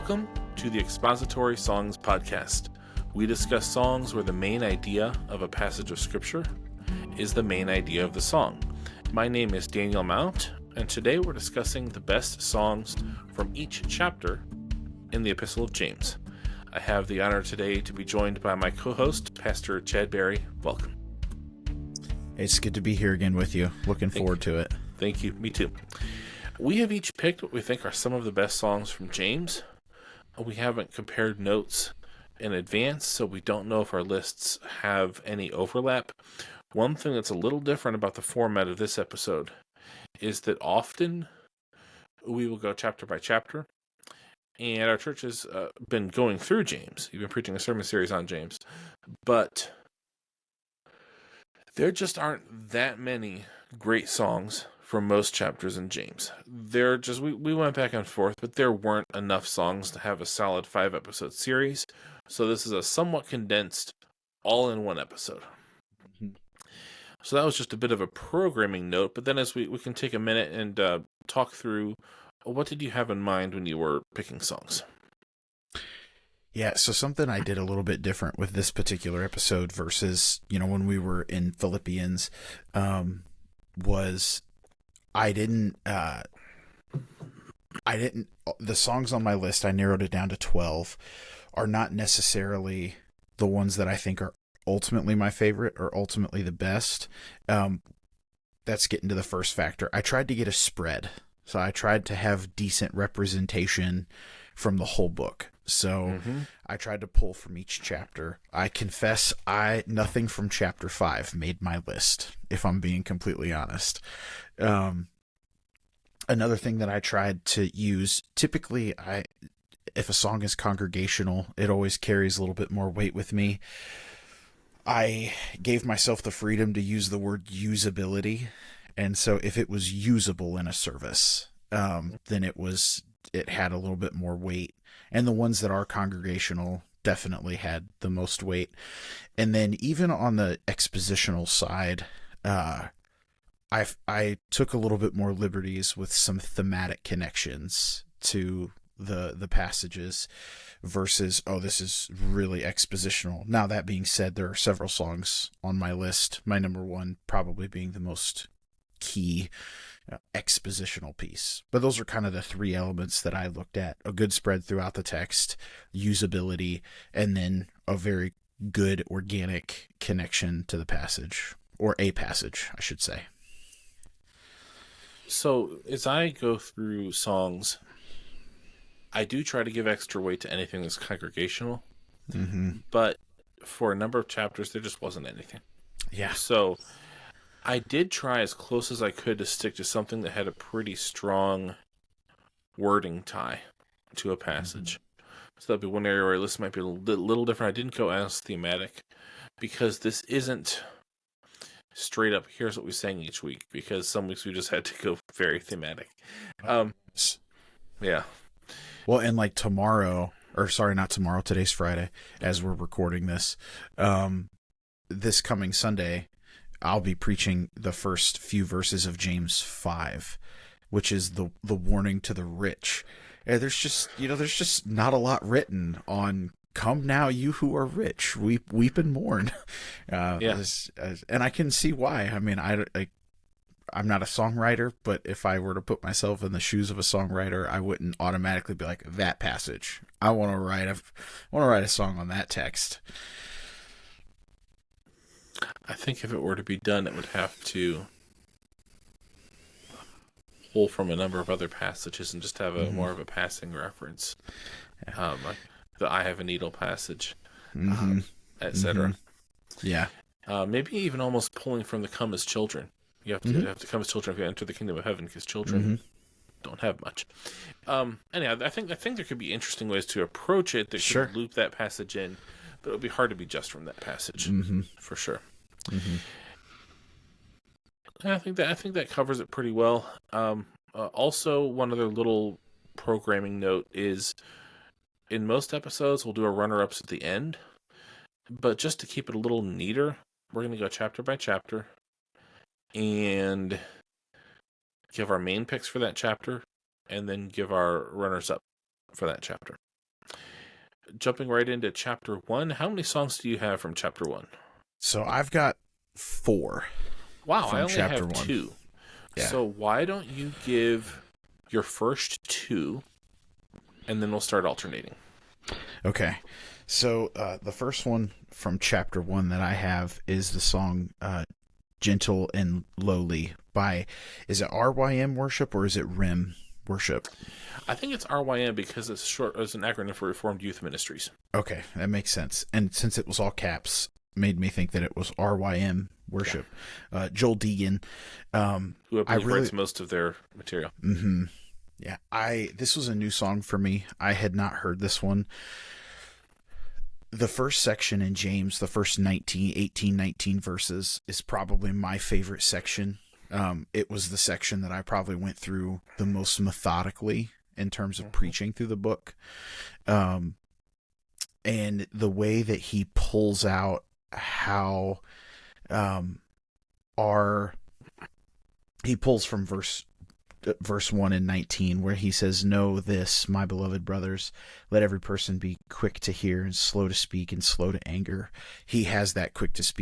Welcome to the Expository Songs Podcast. We discuss songs where the main idea of a passage of scripture is the main idea of the song. My name is Daniel Mount, and today we're discussing the best songs from each chapter in the Epistle of James. I have the honor today to be joined by my co-host, Pastor Chad Berry. Welcome. It's good to be here again with you. Looking forward to it. Thank you. Me too. We have each picked what we think are some of the best songs from James. We haven't compared notes in advance, so we don't know if our lists have any overlap. One thing that's a little different about the format of this episode is that often we will go chapter by chapter, and our church has been going through James. You've been preaching a sermon series on James, but there just aren't that many great songs from most chapters in James. They're just, we went back and forth, but there weren't enough songs to have a solid 5-episode series. So this is a somewhat condensed, all-in-one episode. Mm-hmm. So that was just a bit of a programming note, but then as we can take a minute and talk through, what did you have in mind when you were picking songs? Yeah, so something I did a little bit different with this particular episode versus, when we were in Philippians, was I didn't, the songs on my list, I narrowed it down to 12, are not necessarily the ones that I think are ultimately my favorite or ultimately the best. That's getting to the first factor. I tried to get a spread. So I tried to have decent representation from the whole book. So I tried to pull from each chapter. I confess nothing from chapter 5 made my list, if I'm being completely honest. Another thing that I tried to use, typically if a song is congregational, it always carries a little bit more weight with me. I gave myself the freedom to use the word usability. And so if it was usable in a service, then it had a little bit more weight. And the ones that are congregational definitely had the most weight. And then even on the expositional side, I took a little bit more liberties with some thematic connections to the passages versus, this is really expositional. Now, that being said, there are several songs on my list, my number one probably being the most key expositional piece. But those are kind of the three elements that I looked at: a good spread throughout the text, usability, and then a very good organic connection to the passage, or a passage, I should say. So as I go through songs, I do try to give extra weight to anything that's congregational, but for a number of chapters, there just wasn't anything. Yeah. So I did try as close as I could to stick to something that had a pretty strong wording tie to a passage. So that'd be one area where this might be a little different. I didn't go as thematic because this isn't straight up, here's what we sang each week, because some weeks we just had to go very thematic. Yeah. Well, and like not tomorrow, today's Friday, as we're recording this, this coming Sunday, I'll be preaching the first few verses of James 5, which is the warning to the rich. And there's just not a lot written on "Come now, you who are rich, weep and mourn." And I can see why. I mean, I'm not a songwriter, but if I were to put myself in the shoes of a songwriter, I wouldn't automatically be like, that passage, I want to write a song on that text. I think if it were to be done, it would have to pull from a number of other passages and just have more of a passing reference, like the "I have a needle" passage, etc. Yeah, maybe even almost pulling from the "Come as children." You have to come as children if you enter the kingdom of heaven, because children don't have much. Anyhow, I think there could be interesting ways to approach it that could loop that passage in, but it would be hard to be just from that passage, for sure. I think that covers it pretty well. Also, one other little programming note is, in most episodes, we'll do our runner-ups at the end, but just to keep it a little neater, we're going to go chapter by chapter and give our main picks for that chapter, and then give our runners-up for that chapter. jumping right into chapter 1, how many songs do you have from chapter 1? So I've got 4. Wow, from I only chapter have 1. 2. Yeah. So why don't you give your first 2, and then we'll start alternating. Okay. So the first one from chapter 1 that I have is the song Gentle and Lowly by, is it RYM Worship or is it RIM Worship? I think it's RYM because it's short as an acronym for Reformed Youth Ministries. Okay, that makes sense. And since it was all caps, made me think that it was RYM Worship. Yeah. Joel Deegan, who I believe writes most of their material. Mm-hmm. Yeah, this was a new song for me. I had not heard this one. The first section in James, the first 19 verses, is probably my favorite section. It was the section that I probably went through the most methodically in terms of preaching through the book. And the way that he pulls out how he pulls from verse 1 and 19, where he says, "Know this, my beloved brothers, let every person be quick to hear and slow to speak and slow to anger." He has that vice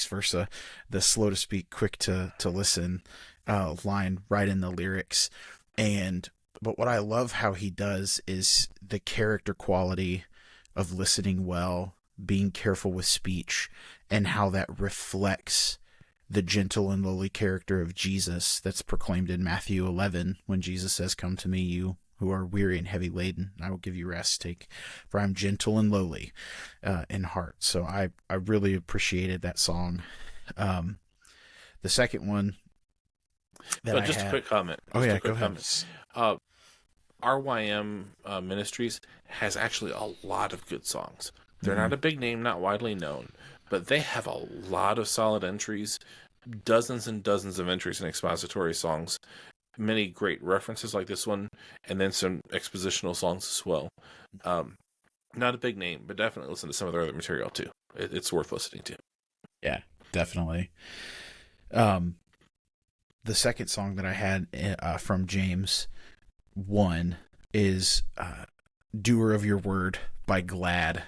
versa, the slow to speak, quick to listen line right in the lyrics. But what I love how he does is the character quality of listening well, being careful with speech, and how that reflects the gentle and lowly character of Jesus that's proclaimed in Matthew 11 when Jesus says, "Come to me, you who are weary and heavy laden, and I will give you rest. For I'm gentle and lowly in heart." So I really appreciated that song. The second one that just a quick comment. Go ahead. RYM Ministries has actually a lot of good songs. They're not a big name, not widely known, but they have a lot of solid entries, dozens and dozens of entries in expository songs, many great references like this one, and then some expositional songs as well. Not a big name, but definitely listen to some of their other material too. It's worth listening to. Yeah, definitely. The second song that I had from James 1 is Doer of Your Word by Glad.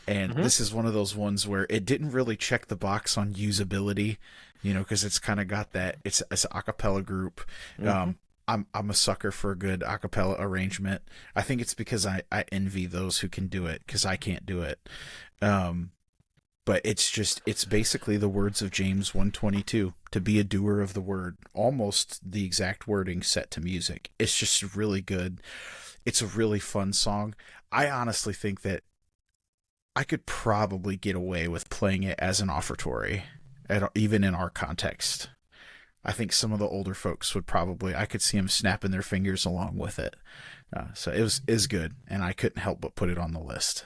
And this is one of those ones where it didn't really check the box on usability, because it's kind of got that, it's an a cappella group. I'm a sucker for a good a cappella arrangement. I think it's because I envy those who can do it, because I can't do it. But it's basically the words of James 1:22, to be a doer of the word, almost the exact wording set to music. It's just really good. It's a really fun song. I honestly think that I could probably get away with playing it as an offertory, even in our context. I think some of the older folks would I could see them snapping their fingers along with it. So it is good, and I couldn't help but put it on the list.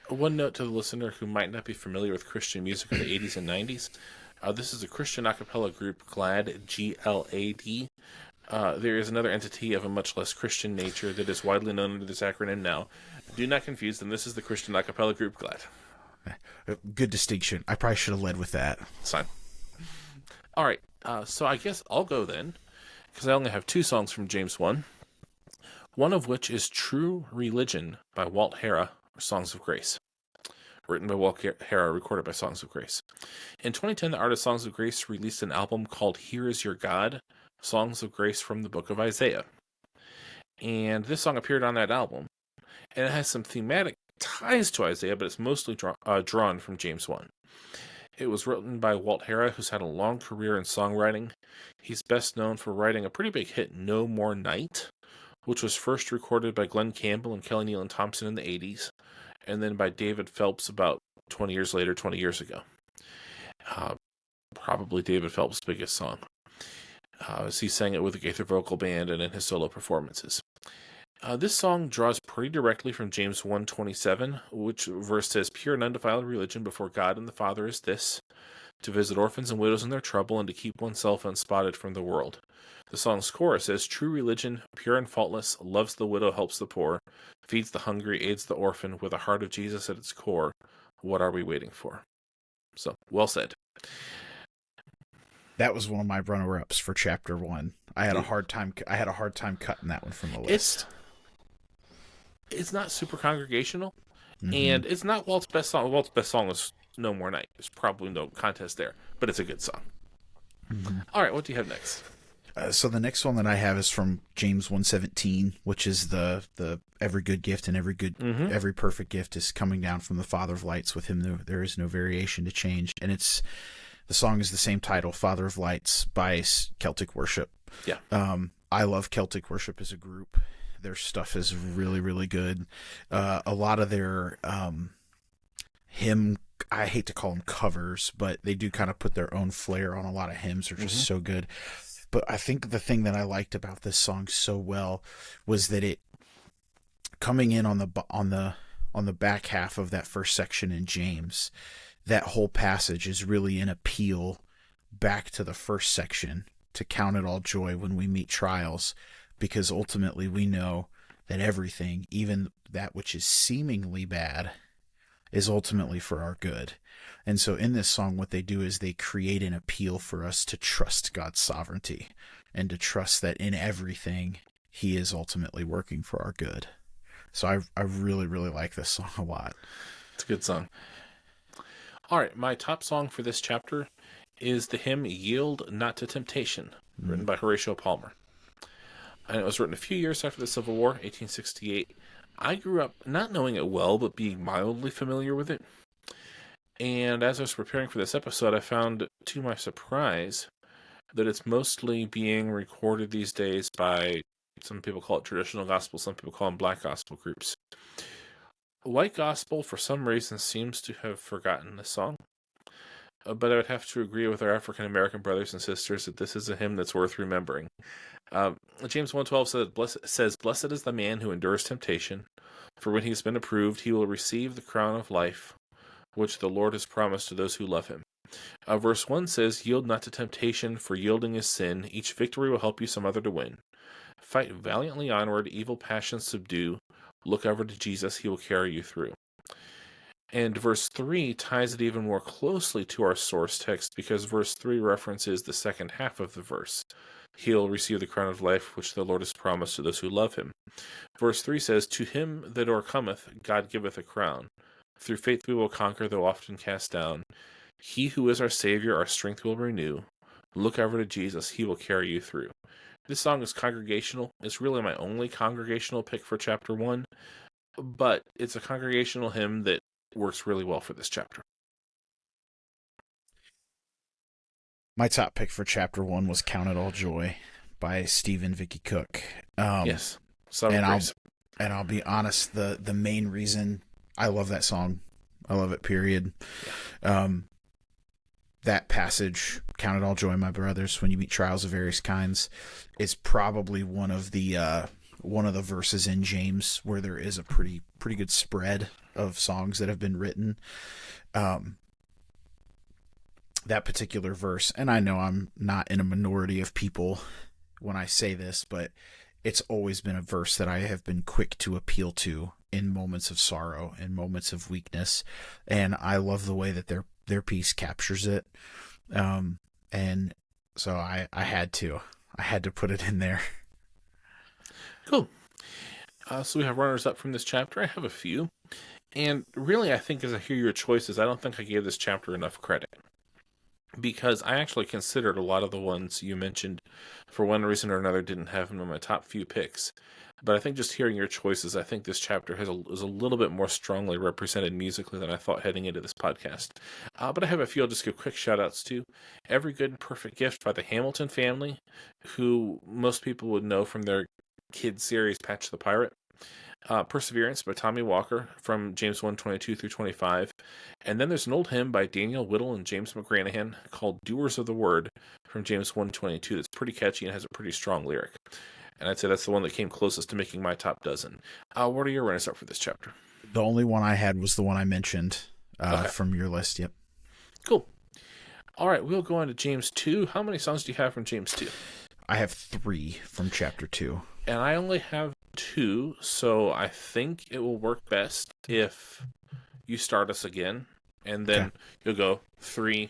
One note to the listener who might not be familiar with Christian music of the 80s and 90s. This is a Christian a cappella group, GLAD, G-L-A-D. There is another entity of a much less Christian nature that is widely known under this acronym now. Do not confuse them. This is the Christian a cappella group, GLAD. Good distinction. I probably should have led with that. It's fine. All right. So I guess I'll go then, because I only have 2 songs from James 1. One of which is True Religion by Walt Harrah, or Songs of Grace. Written by Walt Harrah, recorded by Songs of Grace. In 2010, the artist Songs of Grace released an album called Here Is Your God, Songs of Grace from the Book of Isaiah. And this song appeared on that album. And it has some thematic ties to Isaiah, but it's mostly drawn from James 1. It was written by Walt Harrah, who's had a long career in songwriting. He's best known for writing a pretty big hit, No More Night, which was first recorded by Glenn Campbell and Kelly Neal and Thompson in the 80s, and then by David Phelps about 20 years ago. Probably David Phelps' biggest song. As he sang it with a Gaither vocal band and in his solo performances. This song draws pretty directly from James 1:27, which verse says, "Pure and undefiled religion before God and the Father is this, to visit orphans and widows in their trouble and to keep oneself unspotted from the world." The song's chorus says, "True religion, pure and faultless, loves the widow, helps the poor, feeds the hungry, aids the orphan, with a heart of Jesus at its core. What are we waiting for?" So, well said. That was one of my runner-ups for chapter 1. I had a hard time cutting that one from the list. It's not super congregational, Mm-hmm. and it's not Walt's best song. Walt's best song is No More Night. There's probably no contest there, but it's a good song. Mm-hmm. All right, what do you have next? So the next one that I have is from James 1:17, which is the every good gift and every perfect gift is coming down from the Father of Lights. With him there is no variation to change, and the song is the same title, Father of Lights, by Celtic Worship. Yeah. I love Celtic Worship as a group. Their stuff is really, really good. A lot of their hymn, I hate to call them covers, but they do kind of put their own flair on a lot of hymns. They're just so good. But I think the thing that I liked about this song so well was that it coming in on the back half of that first section in James, that whole passage is really an appeal back to the first section to count it all joy when we meet trials, because ultimately we know that everything, even that which is seemingly bad, is ultimately for our good. And so in this song, what they do is they create an appeal for us to trust God's sovereignty and to trust that in everything he is ultimately working for our good. So I really, really like this song a lot. It's a good song. All right, my top song for this chapter is the hymn Yield Not to Temptation, written by Horatio Palmer. And it was written a few years after the Civil War, 1868. I grew up not knowing it well, but being mildly familiar with it. And as I was preparing for this episode, I found, to my surprise, that it's mostly being recorded these days by, some people call it traditional gospel, some people call them black gospel groups. White gospel, for some reason, seems to have forgotten this song. But I would have to agree with our African-American brothers and sisters that this is a hymn that's worth remembering. James 1:12 says, "Blessed is the man who endures temptation, for when he has been approved, he will receive the crown of life, which the Lord has promised to those who love him." Verse 1 says, "Yield not to temptation, for yielding is sin. Each victory will help you some other to win. Fight valiantly onward, evil passions subdue. Look ever to Jesus, he will carry you through." And verse 3 ties it even more closely to our source text, because verse 3 references the second half of the verse. He'll receive the crown of life, which the Lord has promised to those who love him. Verse 3 says, "To him that o'ercometh, God giveth a crown. Through faith we will conquer, though often cast down. He who is our Savior, our strength will renew. Look ever to Jesus, he will carry you through." This song is congregational. It's really my only congregational pick for chapter 1, but it's a congregational hymn that works really well for this chapter. My top pick for chapter 1 was Count It All Joy by Steve and Vikki Cook. Yes. And I'll be honest, the main reason I love that song, I love it, period. Yeah. That passage, "Count it all joy, my brothers, when you meet trials of various kinds," is probably one of the verses in James where there is a pretty good spread of songs that have been written. That particular verse, and I know I'm not in a minority of people when I say this, but it's always been a verse that I have been quick to appeal to in moments of sorrow, in moments of weakness, and I love the way that their piece captures it. And so I had to put it in there. Cool. So we have runners up from this chapter. I have a few, and really I think as I hear your choices, I don't think I gave this chapter enough credit, because I actually considered a lot of the ones you mentioned, for one reason or another, didn't have them in my top few picks. But I think just hearing your choices, I think this chapter is a little bit more strongly represented musically than I thought heading into this podcast. But I have a few I'll just give quick shout-outs to. Every Good and Perfect Gift by the Hamilton family, who most people would know from their kids series Patch the Pirate. Perseverance by Tommy Walker from James 1:22 through 25. And then there's an old hymn by Daniel Whittle and James McGranahan called Doers of the Word from James 1:22 that's pretty catchy and has a pretty strong lyric. And I'd say that's the one that came closest to making my top dozen. What are your runners up for this chapter? The only one I had was the one I mentioned Okay. from your list. Yep. Cool. All right, we'll go on to James 2. How many songs do you have from James 2? I have 3 from chapter 2. And I only have 2, so I think it will work best if you start us again, and then you'll go 3,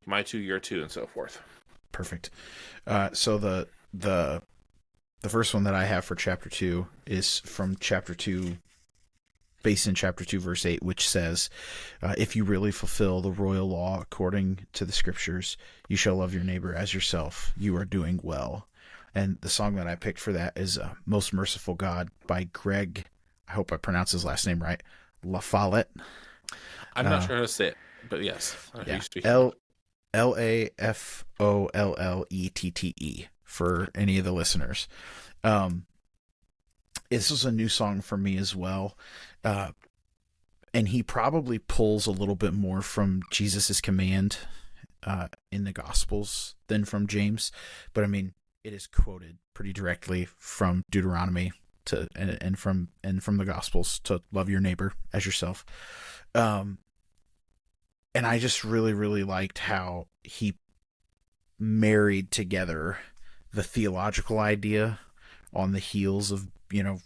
my 2, your 2, and so forth. Perfect. So the first one that I have for chapter 2 is from chapter 2, based in chapter 2, verse 8, which says, if you really fulfill the royal law according to the scriptures, you shall love your neighbor as yourself. You are doing well. And the song that I picked for that is Most Merciful God by Greg, I hope I pronounce his last name right, LaFollette. I'm not sure how to say it, but yes. Lafollette for any of the listeners. This was a new song for me as well. And he probably pulls a little bit more from Jesus's command in the Gospels than from James. But I mean, it is quoted pretty directly from Deuteronomy and from the Gospels to love your neighbor as yourself. And I just really, really liked how he married together the theological idea on the heels of,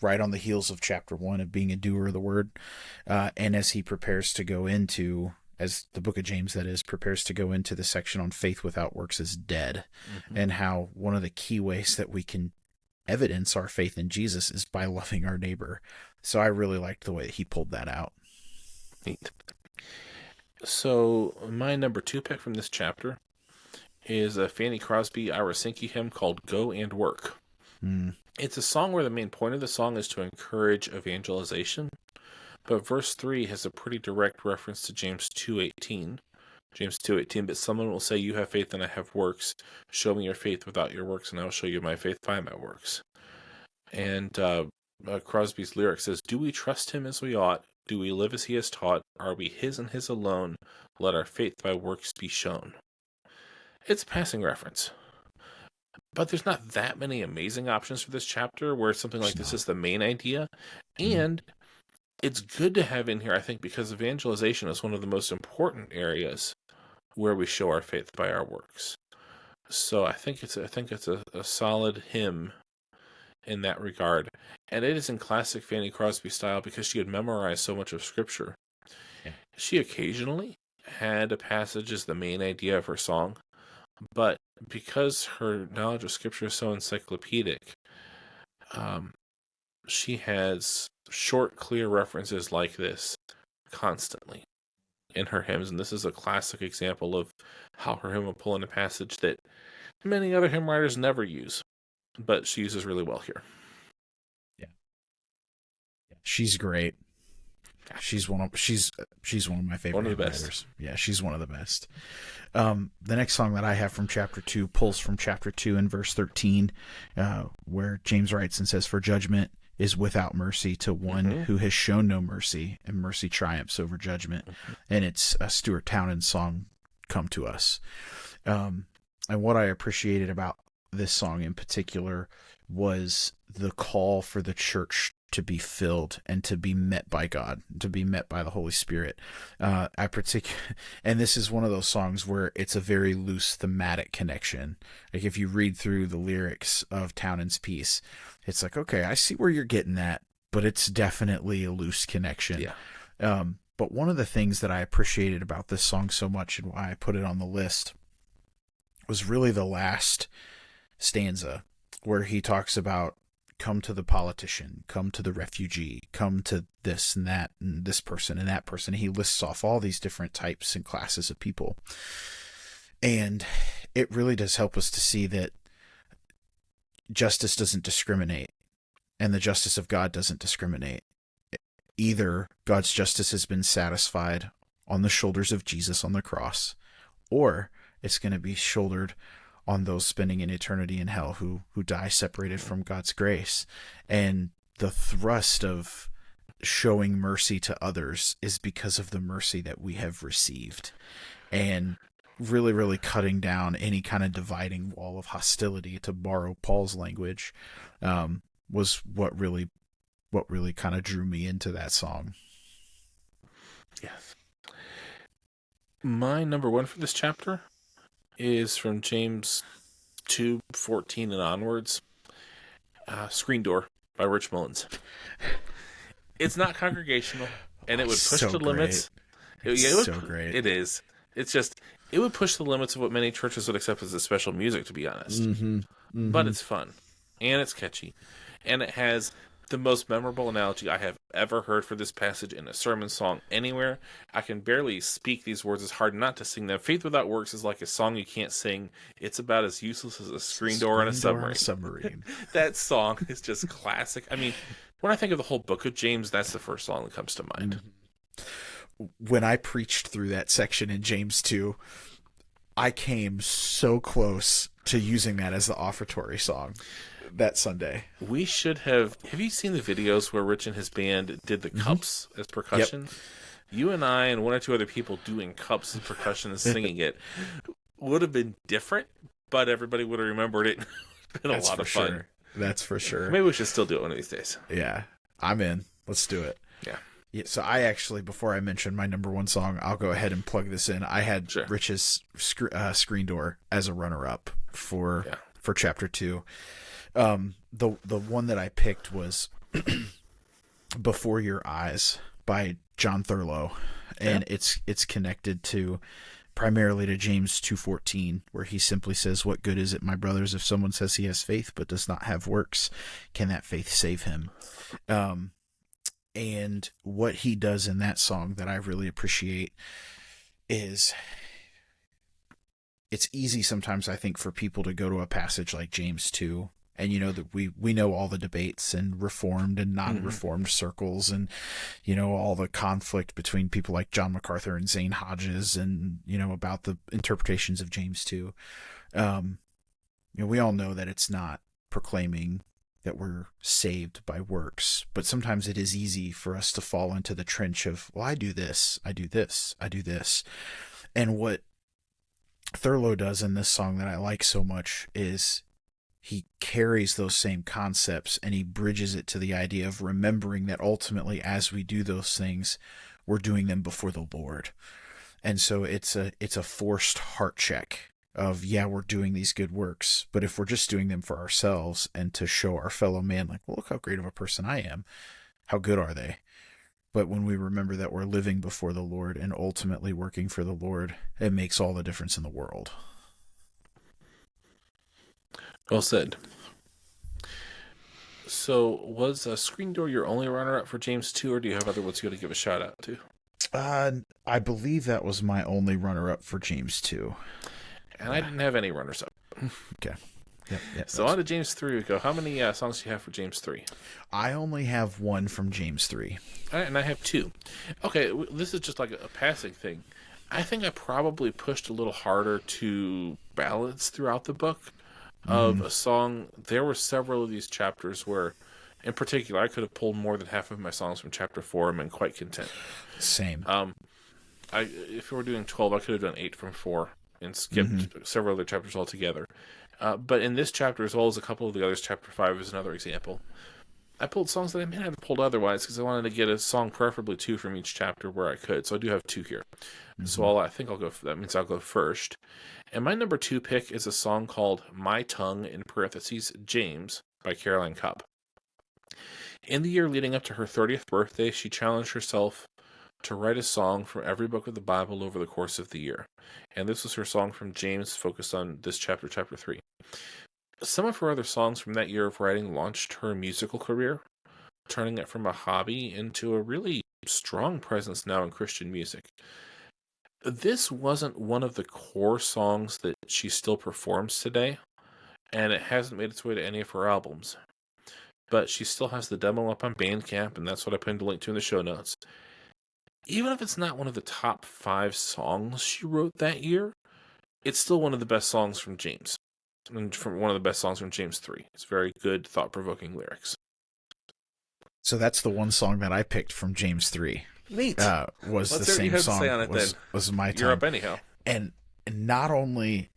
right on the heels of chapter 1 of being a doer of the word. And as he prepares to go into, as the book of James, that is, prepares to go into the section on faith without works is dead. Mm-hmm. And how one of the key ways that we can evidence our faith in Jesus is by loving our neighbor. So I really liked the way that he pulled that out. Neat. So my number 2 pick from this chapter is a Fanny Crosby Ira Sankey hymn called Go and Work. It's a song where the main point of the song is to encourage evangelization, but verse 3 has a pretty direct reference to James 2:18. James 2:18, but someone will say, you have faith and I have works. Show me your faith without your works, and I will show you my faith by my works. And Crosby's lyric says, do we trust him as we ought? Do we live as he has taught? Are we his and his alone? Let our faith by works be shown. It's a passing reference. But there's not that many amazing options for this chapter where something like this is the main idea. And it's good to have in here, I think, because evangelization is one of the most important areas where we show our faith by our works. So I think it's a solid hymn in that regard. And it is in classic Fanny Crosby style because she had memorized so much of Scripture. Yeah. She occasionally had a passage as the main idea of her song, but because her knowledge of Scripture is so encyclopedic, she has short, clear references like this constantly in her hymns, and this is a classic example of how her hymn will pull in a passage that many other hymn writers never use, but she uses really well here. Yeah, she's great. She's one of my favorite hymn writers. Yeah, she's one of the best. The next song that I have from chapter 2 pulls from chapter 2 in verse 13, where James writes and says, "For judgment is without mercy to one who has shown no mercy, and mercy triumphs over judgment." And it's a Stuart Townend song, "Come to Us." And what I appreciated about this song in particular was the call for the church to be filled and to be met by God, to be met by the Holy Spirit. And this is one of those songs where it's a very loose thematic connection. Like if you read through the lyrics of Townend's piece, it's like, okay, I see where you're getting at, but it's definitely a loose connection. Yeah. But one of the things that I appreciated about this song so much and why I put it on the list was really the last stanza where he talks about come to the politician, come to the refugee, come to this and that and this person and that person. He lists off all these different types and classes of people. And it really does help us to see that justice doesn't discriminate, and the justice of God doesn't discriminate. Either God's justice has been satisfied on the shoulders of Jesus on the cross, or it's going to be shouldered on those spending an eternity in hell who die separated from God's grace. And the thrust of showing mercy to others is because of the mercy that we have received. And really, really cutting down any kind of dividing wall of hostility, to borrow Paul's language, was what really kind of drew me into that song. Yes. My number 1 for this chapter is from James 2:14 and onwards. Screen Door by Rich Mullins. It's not congregational, and it would push the limits. So great. It is. It's just, it would push the limits of what many churches would accept as a special music, to be honest. But it's fun, and it's catchy, and it has the most memorable analogy I have ever heard for this passage in a sermon song anywhere. I can barely speak these words. It's hard not to sing them. Faith without works is like a song you can't sing. It's about as useless as a screen door on a submarine. That song is just classic. I mean, when I think of the whole book of James, that's the first song that comes to mind. When I preached through that section in James.True, I came so close to using that as the offertory song that Sunday. We should have you seen the videos where Rich and his band did the cups as percussion? Yep. You and I and one or two other people doing cups as percussion and singing it would have been different, but everybody would have remembered it. It's been a lot of fun. Sure. That's for sure. Maybe we should still do it one of these days. Yeah, I'm in. Let's do it. Yeah. So I actually, before I mention my number one song, I'll go ahead and plug this in. I had Rich's Screen Door as a runner-up for chapter 2. The one that I picked was Before Your Eyes by John Thurlow, and it's connected to primarily to James 2:14, where he simply says, "What good is it, my brothers, if someone says he has faith but does not have works? Can that faith save him?" And what he does in that song that I really appreciate is, it's easy sometimes, I think, for people to go to a passage like James 2, and that we know all the debates in Reformed and non-Reformed circles, and all the conflict between people like John MacArthur and Zane Hodges, and about the interpretations of James 2. We all know that it's not proclaiming that we're saved by works, but sometimes it is easy for us to fall into the trench of, well, I do this, I do this, I do this. And what Thurlow does in this song that I like so much is he carries those same concepts and he bridges it to the idea of remembering that ultimately, as we do those things, we're doing them before the Lord. And so it's a forced heart check of, we're doing these good works, but if we're just doing them for ourselves and to show our fellow man, like, well, look how great of a person I am, how good are they? But when we remember that we're living before the Lord and ultimately working for the Lord, it makes all the difference in the world. Well said. So was Screen Door your only runner-up for James 2, or do you have other ones you got to give a shout-out to? I believe that was my only runner-up for James 2. And I didn't have any runners-up. Okay. Yep, so on to James 3 we go. How many songs do you have for James 3? I only have one from James 3. All right, and I have 2. Okay, this is just like a passing thing. I think I probably pushed a little harder to ballads throughout the book of a song. There were several of these chapters where, in particular, I could have pulled more than half of my songs from chapter 4 and been quite content. Same. If we were doing 12, I could have done 8 from 4 and skipped several other chapters altogether. But in this chapter, as well as a couple of the others, chapter 5 is another example. I pulled songs that I may not have pulled otherwise because I wanted to get a song, preferably 2 from each chapter where I could. So I do have 2 here. So I think I'll go. That means I'll go first. And my number 2 pick is a song called "My Tongue" in parentheses James by Caroline Cobb. In the year leading up to her 30th birthday, she challenged herself to write a song from every book of the Bible over the course of the year. And this was her song from James, focused on this chapter, chapter 3. Some of her other songs from that year of writing launched her musical career, turning it from a hobby into a really strong presence now in Christian music. This wasn't one of the core songs that she still performs today, and it hasn't made its way to any of her albums. But she still has the demo up on Bandcamp, and that's what I pinned a link to in the show notes. Even if it's not one of the top 5 songs she wrote that year, it's still one of the best songs from James. And from one of the best songs from James 3. It's very good, thought-provoking lyrics. So that's the one song that I picked from James 3. Neat. Was Let's the same song. On it, was My Tongue. You're up anyhow. And not only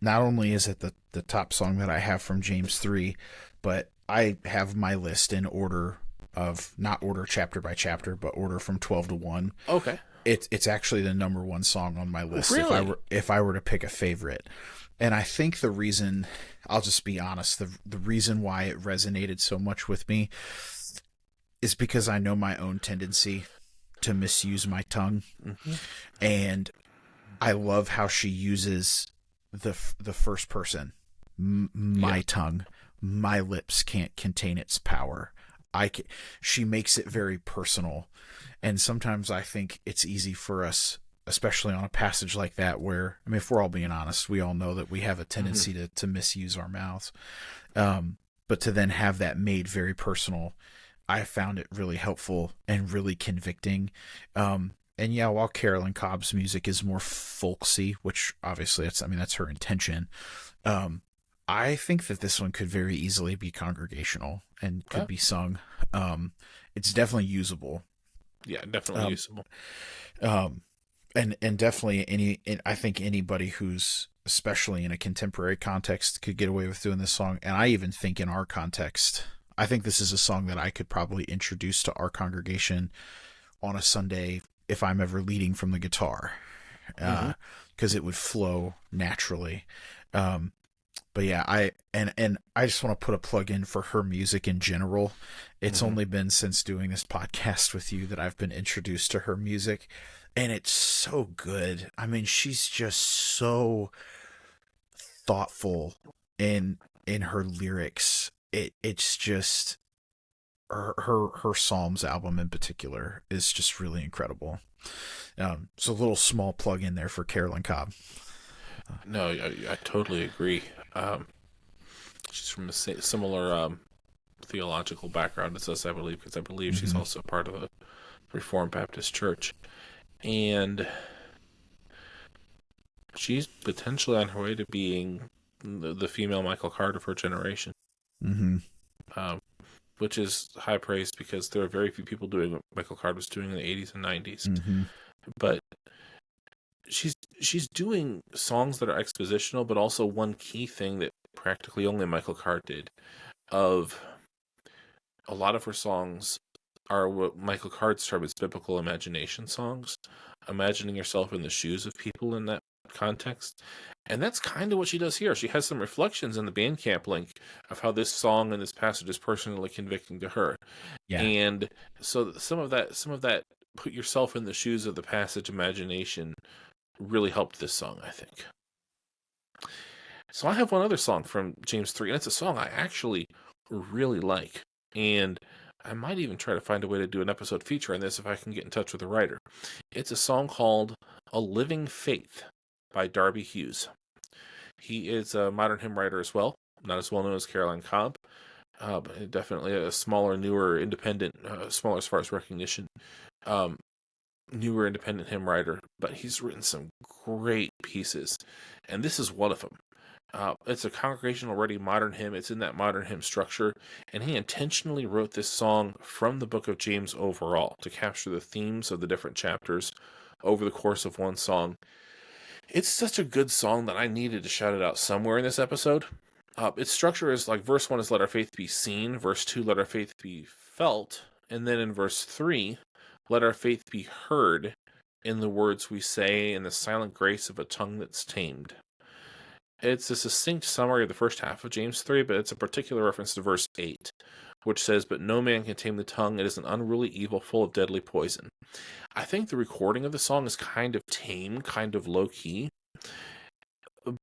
is it the top song that I have from James 3, but I have my list in order of, not order chapter by chapter, but order from 12 to 1. Okay. It's actually the number 1 song on my list. Really? If I were to pick a favorite. And I think the reason, I'll just be honest, the reason why it resonated so much with me is because I know my own tendency to misuse my tongue. And I love how she uses the first person. My tongue, my lips can't contain its power. she makes it very personal. And sometimes I think it's easy for us, especially on a passage like that, where, I mean, if we're all being honest, we all know that we have a tendency to misuse our mouths. But to then have that made very personal, I found it really helpful and really convicting. And yeah, while Carolyn Cobb's music is more folksy, which obviously that's her intention. I think that this one could very easily be congregational and could be sung. It's definitely usable. Yeah, definitely usable. And definitely I think anybody who's, especially in a contemporary context, could get away with doing this song. And I even think in our context, I think this is a song that I could probably introduce to our congregation on a Sunday if I'm ever leading from the guitar, because it would flow naturally. But yeah, I just want to put a plug in for her music in general. It's only been since doing this podcast with you that I've been introduced to her music, and it's so good. I mean, she's just so thoughtful in her lyrics. It's just her Psalms album in particular is just really incredible. So a little small plug in there for Carolyn Cobb. No, I totally agree. She's from a similar theological background as us, I believe, because I believe she's also part of the Reformed Baptist Church. And she's potentially on her way to being the female Michael Card of her generation. Which is high praise, because there are very few people doing what Michael Card was doing in the 80s and 90s. But she's doing songs that are expositional, but also one key thing that practically only Michael Card did. Of a lot of her songs are what Michael Card's term is biblical imagination songs, imagining yourself in the shoes of people in that context. And that's kind of what she does here. She has some reflections in the Bandcamp link of how this song and this passage is personally convicting to her. Yeah. And so some of that put yourself in the shoes of the passage imagination really helped this song, I think. So I have one other song from James.True, and it's a song I actually really like. And I might even try to find a way to do an episode feature on this if I can get in touch with the writer. It's a song called A Living Faith by Darby Hughes. He is a modern hymn writer as well, not as well known as Carolyn Cobb, but definitely a smaller, newer, independent, smaller as far as recognition, newer independent hymn writer, but he's written some great pieces, and this is one of them. It's a congregational ready modern hymn. It's in that modern hymn structure, and he intentionally wrote this song from the book of James overall to capture the themes of the different chapters over the course of one song. It's such a good song that I needed to shout it out somewhere in this episode. Its structure is like, verse 1 is let our faith be seen, verse 2 let our faith be felt, and then in verse 3 let our faith be heard in the words we say, in the silent grace of a tongue that's tamed. It's a succinct summary of the first half of James 3, but it's a particular reference to verse 8, which says, but no man can tame the tongue. It is an unruly evil full of deadly poison. I think the recording of the song is kind of tame, kind of low-key,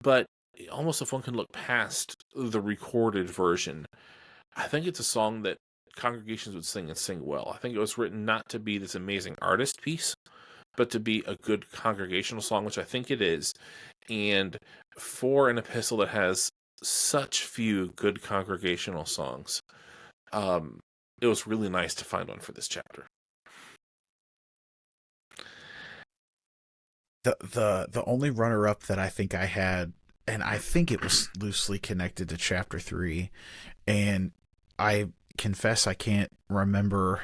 but almost if one can look past the recorded version, I think it's a song that congregations would sing and sing well. I think it was written not to be this amazing artist piece, but to be a good congregational song, which I think it is. And for an epistle that has such few good congregational songs, it was really nice to find one for this chapter. The only runner-up that I think I had, and I think it was loosely connected to chapter 3, and I confess I can't remember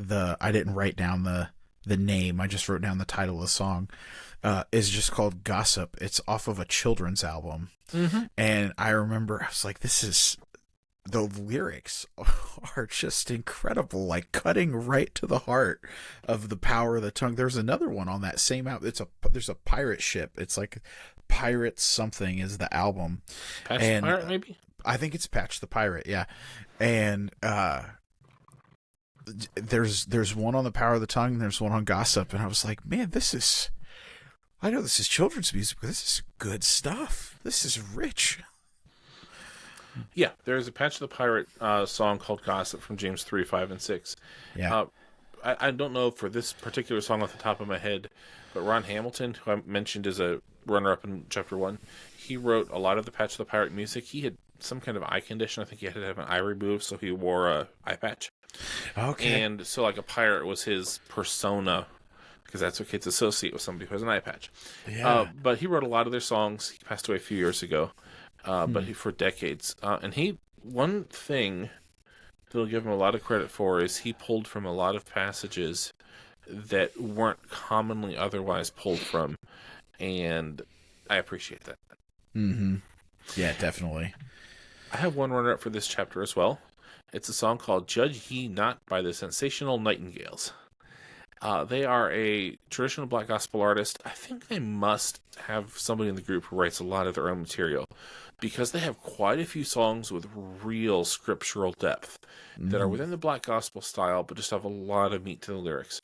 I didn't write down the name, I just wrote down the title of the song, is just called Gossip. It's off of a children's album. And I remember I was like, the lyrics are just incredible, like cutting right to the heart of the power of the tongue. There's another one on that same album. There's a pirate ship. It's like Pirate something is the album. Patch the Pirate, maybe? I think it's Patch the Pirate, yeah. And there's one on the power of the tongue, and there's one on Gossip, and I was like, man, I know this is children's music, but this is good stuff. This is rich. Yeah, there's a Patch the Pirate song called Gossip from James 3, 5, and 6. Yeah. I don't know for this particular song off the top of my head, but Ron Hamilton, who I mentioned as a runner-up in Chapter 1, he wrote a lot of the Patch the Pirate music. He had some kind of eye condition. I think he had to have an eye removed, so he wore a eye patch. Okay. And so, like, a pirate was his persona, because that's what kids associate with somebody who has an eye patch. Yeah. But he wrote a lot of their songs. He passed away a few years ago, but for decades. And one thing that I'll give him a lot of credit for is he pulled from a lot of passages that weren't commonly otherwise pulled from, and I appreciate that. Mm-hmm. Yeah, definitely. I have one runner-up for this chapter as well. It's a song called Judge Ye Not by the Sensational Nightingales. They are a traditional black gospel artist. I think they must have somebody in the group who writes a lot of their own material, because they have quite a few songs with real scriptural depth that are within the black gospel style, but just have a lot of meat to the lyrics.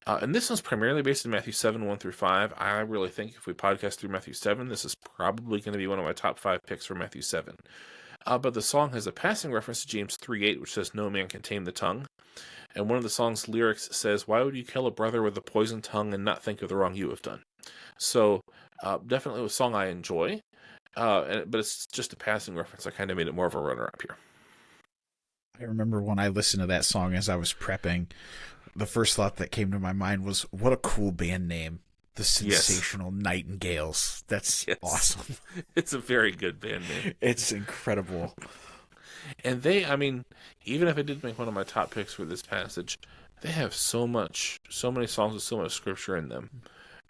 And this one's primarily based in Matthew 7, 1 through 5. I really think if we podcast through Matthew 7, this is probably going to be one of my top 5 picks for Matthew 7. But the song has a passing reference to James 3:8, which says, "No man can tame the tongue." And one of the song's lyrics says, "Why would you kill a brother with a poisoned tongue and not think of the wrong you have done?" So definitely a song I enjoy, but it's just a passing reference. I kind of made it more of a runner-up here. I remember when I listened to that song as I was prepping, the first thought that came to my mind was, what a cool band name. The Sensational Nightingales. That's awesome. It's a very good band name. It's incredible. And even if I did make one of my top picks for this passage, they have so many songs with so much scripture in them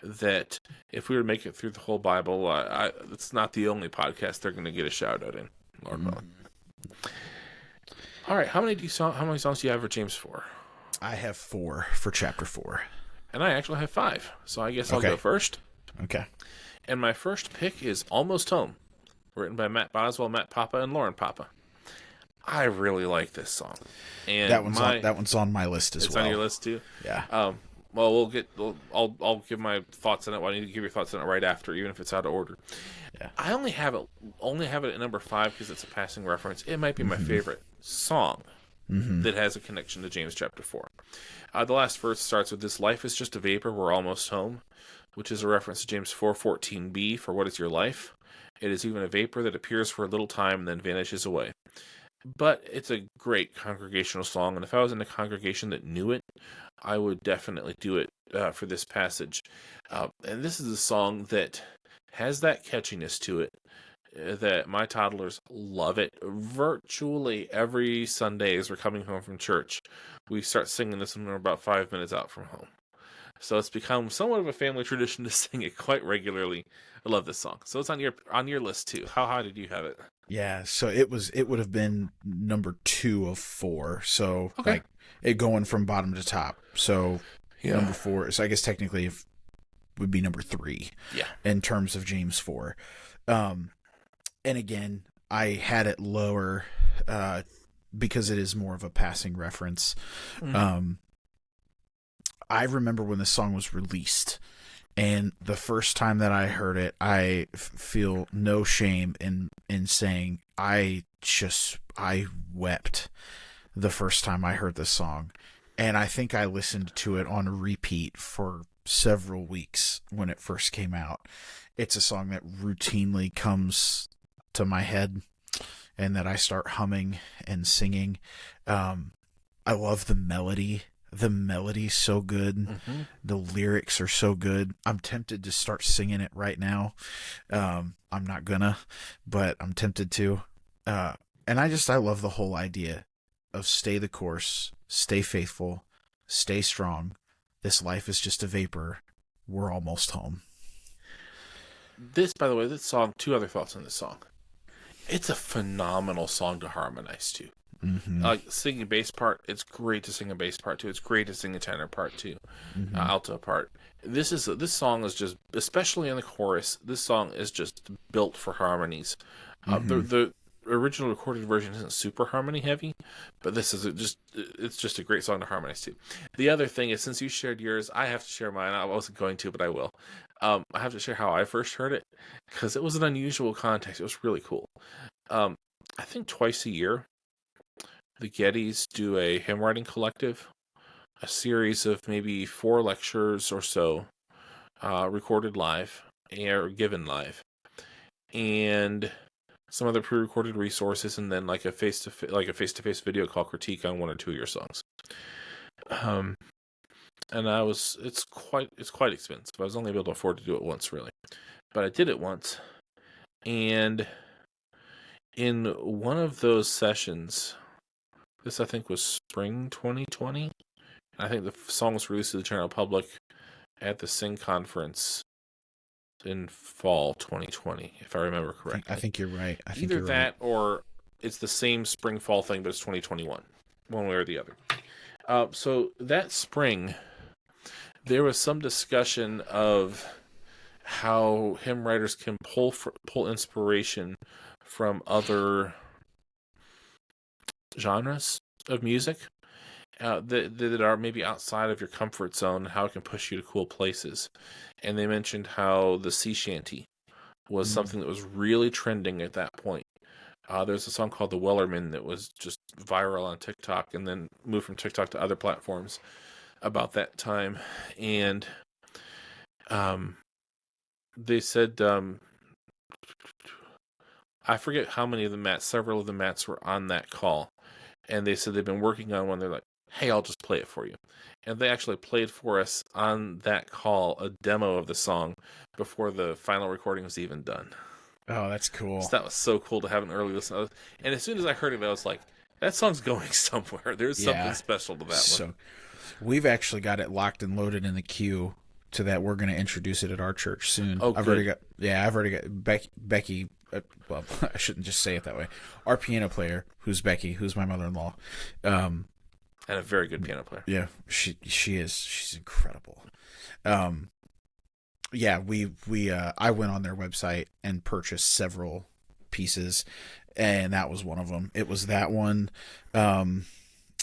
that if we were to make it through the whole Bible, it's not the only podcast they're going to get a shout out in. Lord willing. All right, how many songs do you have for James 4? I have 4 for chapter 4. And I actually have 5, so I guess I'll go first. Okay. And my first pick is Almost Home, written by Matt Boswell, Matt Papa, and Lauren Papa. I really like this song. And that one's on my list as well. It's on your list too? Yeah. Well, I'll give my thoughts on it. Well, I need to give your thoughts on it right after, even if it's out of order. Yeah. I only have it at number 5 because it's a passing reference. It might be my favorite song that has a connection to James chapter 4. The last verse starts with, "This life is just a vapor, we're almost home," which is a reference to James 4:14b, "For what is your life? It is even a vapor that appears for a little time and then vanishes away." But it's a great congregational song, and if I was in a congregation that knew it, I would definitely do it for this passage. And this is a song that has that catchiness to it, that my toddlers love it. Virtually every Sunday as we're coming home from church, we start singing this when we're about 5 minutes out from home. So it's become somewhat of a family tradition to sing it quite regularly. I love this song. So it's on your list too. How high did you have it? Yeah, so it would have been number 2 of 4. So like it going from bottom to top. So number 4. So I guess technically it would be number 3. Yeah. In terms of James 4. And again, I had it lower because it is more of a passing reference. I remember when the song was released, and the first time that I heard it, I feel no shame in saying I wept the first time I heard this song. And I think I listened to it on repeat for several weeks when it first came out. It's a song that routinely comes to my head and that I start humming and singing. I love the melody. The melody's so good. The lyrics are so good. I'm tempted to start singing it right now. I'm not gonna, but I'm tempted to. And I love the whole idea of stay the course, stay faithful, stay strong. This life is just a vapor. We're almost home. This, by the way, this song, 2 other thoughts on this song. It's a phenomenal song to harmonize to. Like singing a bass part, it's great to sing a bass part too. It's great to sing a tenor part too, alto part. This song is just, especially in the chorus, this song is just built for harmonies. The original recorded version isn't super harmony heavy, but this is it's just a great song to harmonize to. The other thing is, since you shared yours, I have to share mine. I wasn't going to, but I will. I have to share how I first heard it, because it was an unusual context. It was really cool. I think twice a year, the Gettys do a hymn writing collective, a series of maybe 4 lectures or so, recorded live or given live, and some other pre-recorded resources, and then like a face-to-face video call critique on 1 or 2 of your songs. And it's quite expensive. I was only able to afford to do it once, really, but I did it once, and in one of those sessions, this I think was spring 2020. I think the song was released to the general public at the Sing Conference in fall 2020, if I remember correctly. I think you're right. Either that or it's the same spring-fall thing, but it's 2021, one way or the other. So that spring, there was some discussion of how hymn writers can pull inspiration from other genres of music that are maybe outside of your comfort zone, and how it can push you to cool places. And they mentioned how the sea shanty was something that was really trending at that point. There's a song called The Wellerman that was just viral on TikTok and then moved from TikTok to other platforms about that time. And they said, I forget how many of the mats, several of the mats were on that call. And they said they've been working on one. They're like, hey, I'll just play it for you. And they actually played for us on that call a demo of the song before the final recording was even done. Oh, that's cool. So that was so cool to have an early listen. And as soon as I heard it, I was like, that song's going somewhere. There's something special to that one. We've actually got it locked and loaded in the queue to that. We're going to introduce it at our church soon. Oh, I've already got Becky. Well, I shouldn't just say it that way. Our piano player, who's Becky, who's my mother-in-law, and a very good piano player. Yeah, she is. She's incredible. Yeah, I went on their website and purchased several pieces, and that was one of them. It was that one. I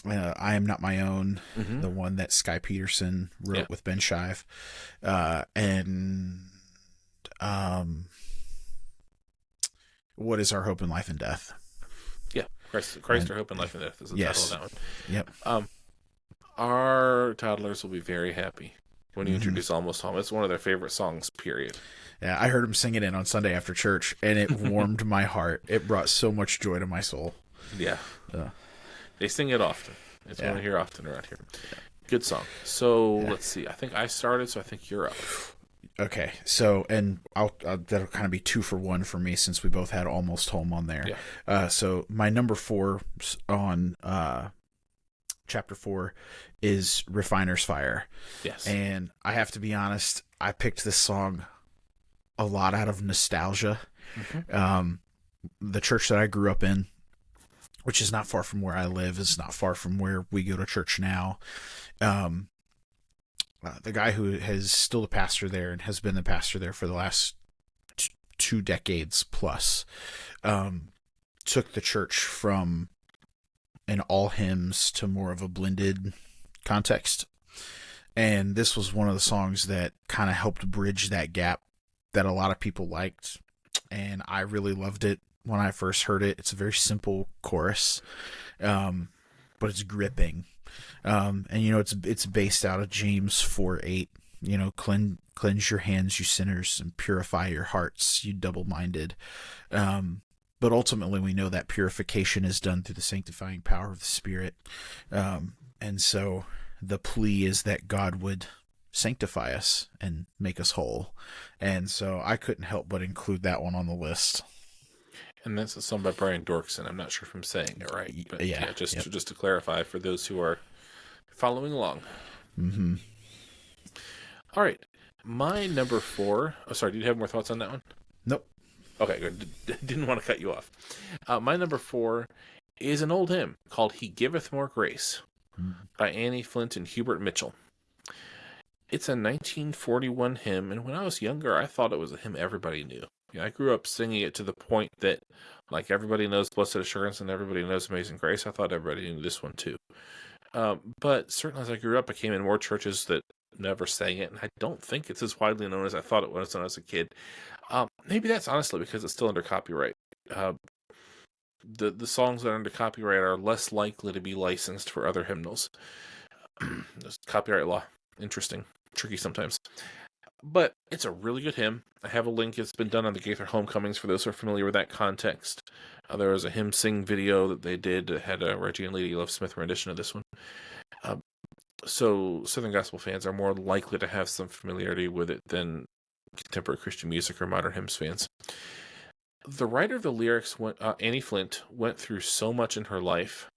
Am Not My Own, the one that Sky Peterson wrote with Ben Shive, and What Is Our Hope in Life and Death? Yeah, Christ, Our Hope in Life and Death is the title of that one. Yep. Our toddlers will be very happy when you introduce Almost Home. It's one of their favorite songs, period. Yeah, I heard them singing it on Sunday after church, and it warmed my heart. It brought so much joy to my soul. Yeah. They sing it often. It's one I hear often around here. Good song. So, let's see. I think I started, so I think you're up. Okay, so, and that'll kind of be 2 for 1 for me since we both had Almost Home on there. Yeah. So my number 4 on chapter 4 is Refiner's Fire. Yes. And I have to be honest, I picked this song a lot out of nostalgia. The church that I grew up in, which is not far from where I live, is not far from where we go to church now. The guy who is still the pastor there and has been the pastor there for the last 2 decades plus, took the church from an all hymns to more of a blended context. And this was one of the songs that kind of helped bridge that gap that a lot of people liked. And I really loved it when I first heard it. It's a very simple chorus, but it's gripping. And it's based out of James 4:8. Cleanse your hands, you sinners, and purify your hearts, you double-minded. But ultimately, we know that purification is done through the sanctifying power of the Spirit. And so the plea is that God would sanctify us and make us whole. And so I couldn't help but include that one on the list. And that's a song by Brian Dorkson. I'm not sure if I'm saying it right. But just to clarify for those who are following along. All right. My number 4. Oh, sorry. Do you have more thoughts on that one? Nope. Okay, good. Didn't want to cut you off. My number 4 is an old hymn called He Giveth More Grace by Annie Flint and Hubert Mitchell. It's a 1941 hymn, and when I was younger, I thought it was a hymn everybody knew. I grew up singing it to the point that, like, everybody knows Blessed Assurance and everybody knows Amazing Grace. I thought everybody knew this one, too. But certainly as I grew up, I came in more churches that never sang it, and I don't think it's as widely known as I thought it was when I was a kid. Maybe that's honestly because it's still under copyright. the songs that are under copyright are less likely to be licensed for other hymnals. Copyright law, interesting, tricky sometimes. But it's a really good hymn. I have a link. It's been done on the Gaither Homecomings for those who are familiar with that context. There was a hymn sing video that they did that had a Reggie and Lady Love Smith rendition of this one. So Southern Gospel fans are more likely to have some familiarity with it than contemporary Christian music or modern hymns fans. The writer of the lyrics, Annie Flint, went through so much in her life.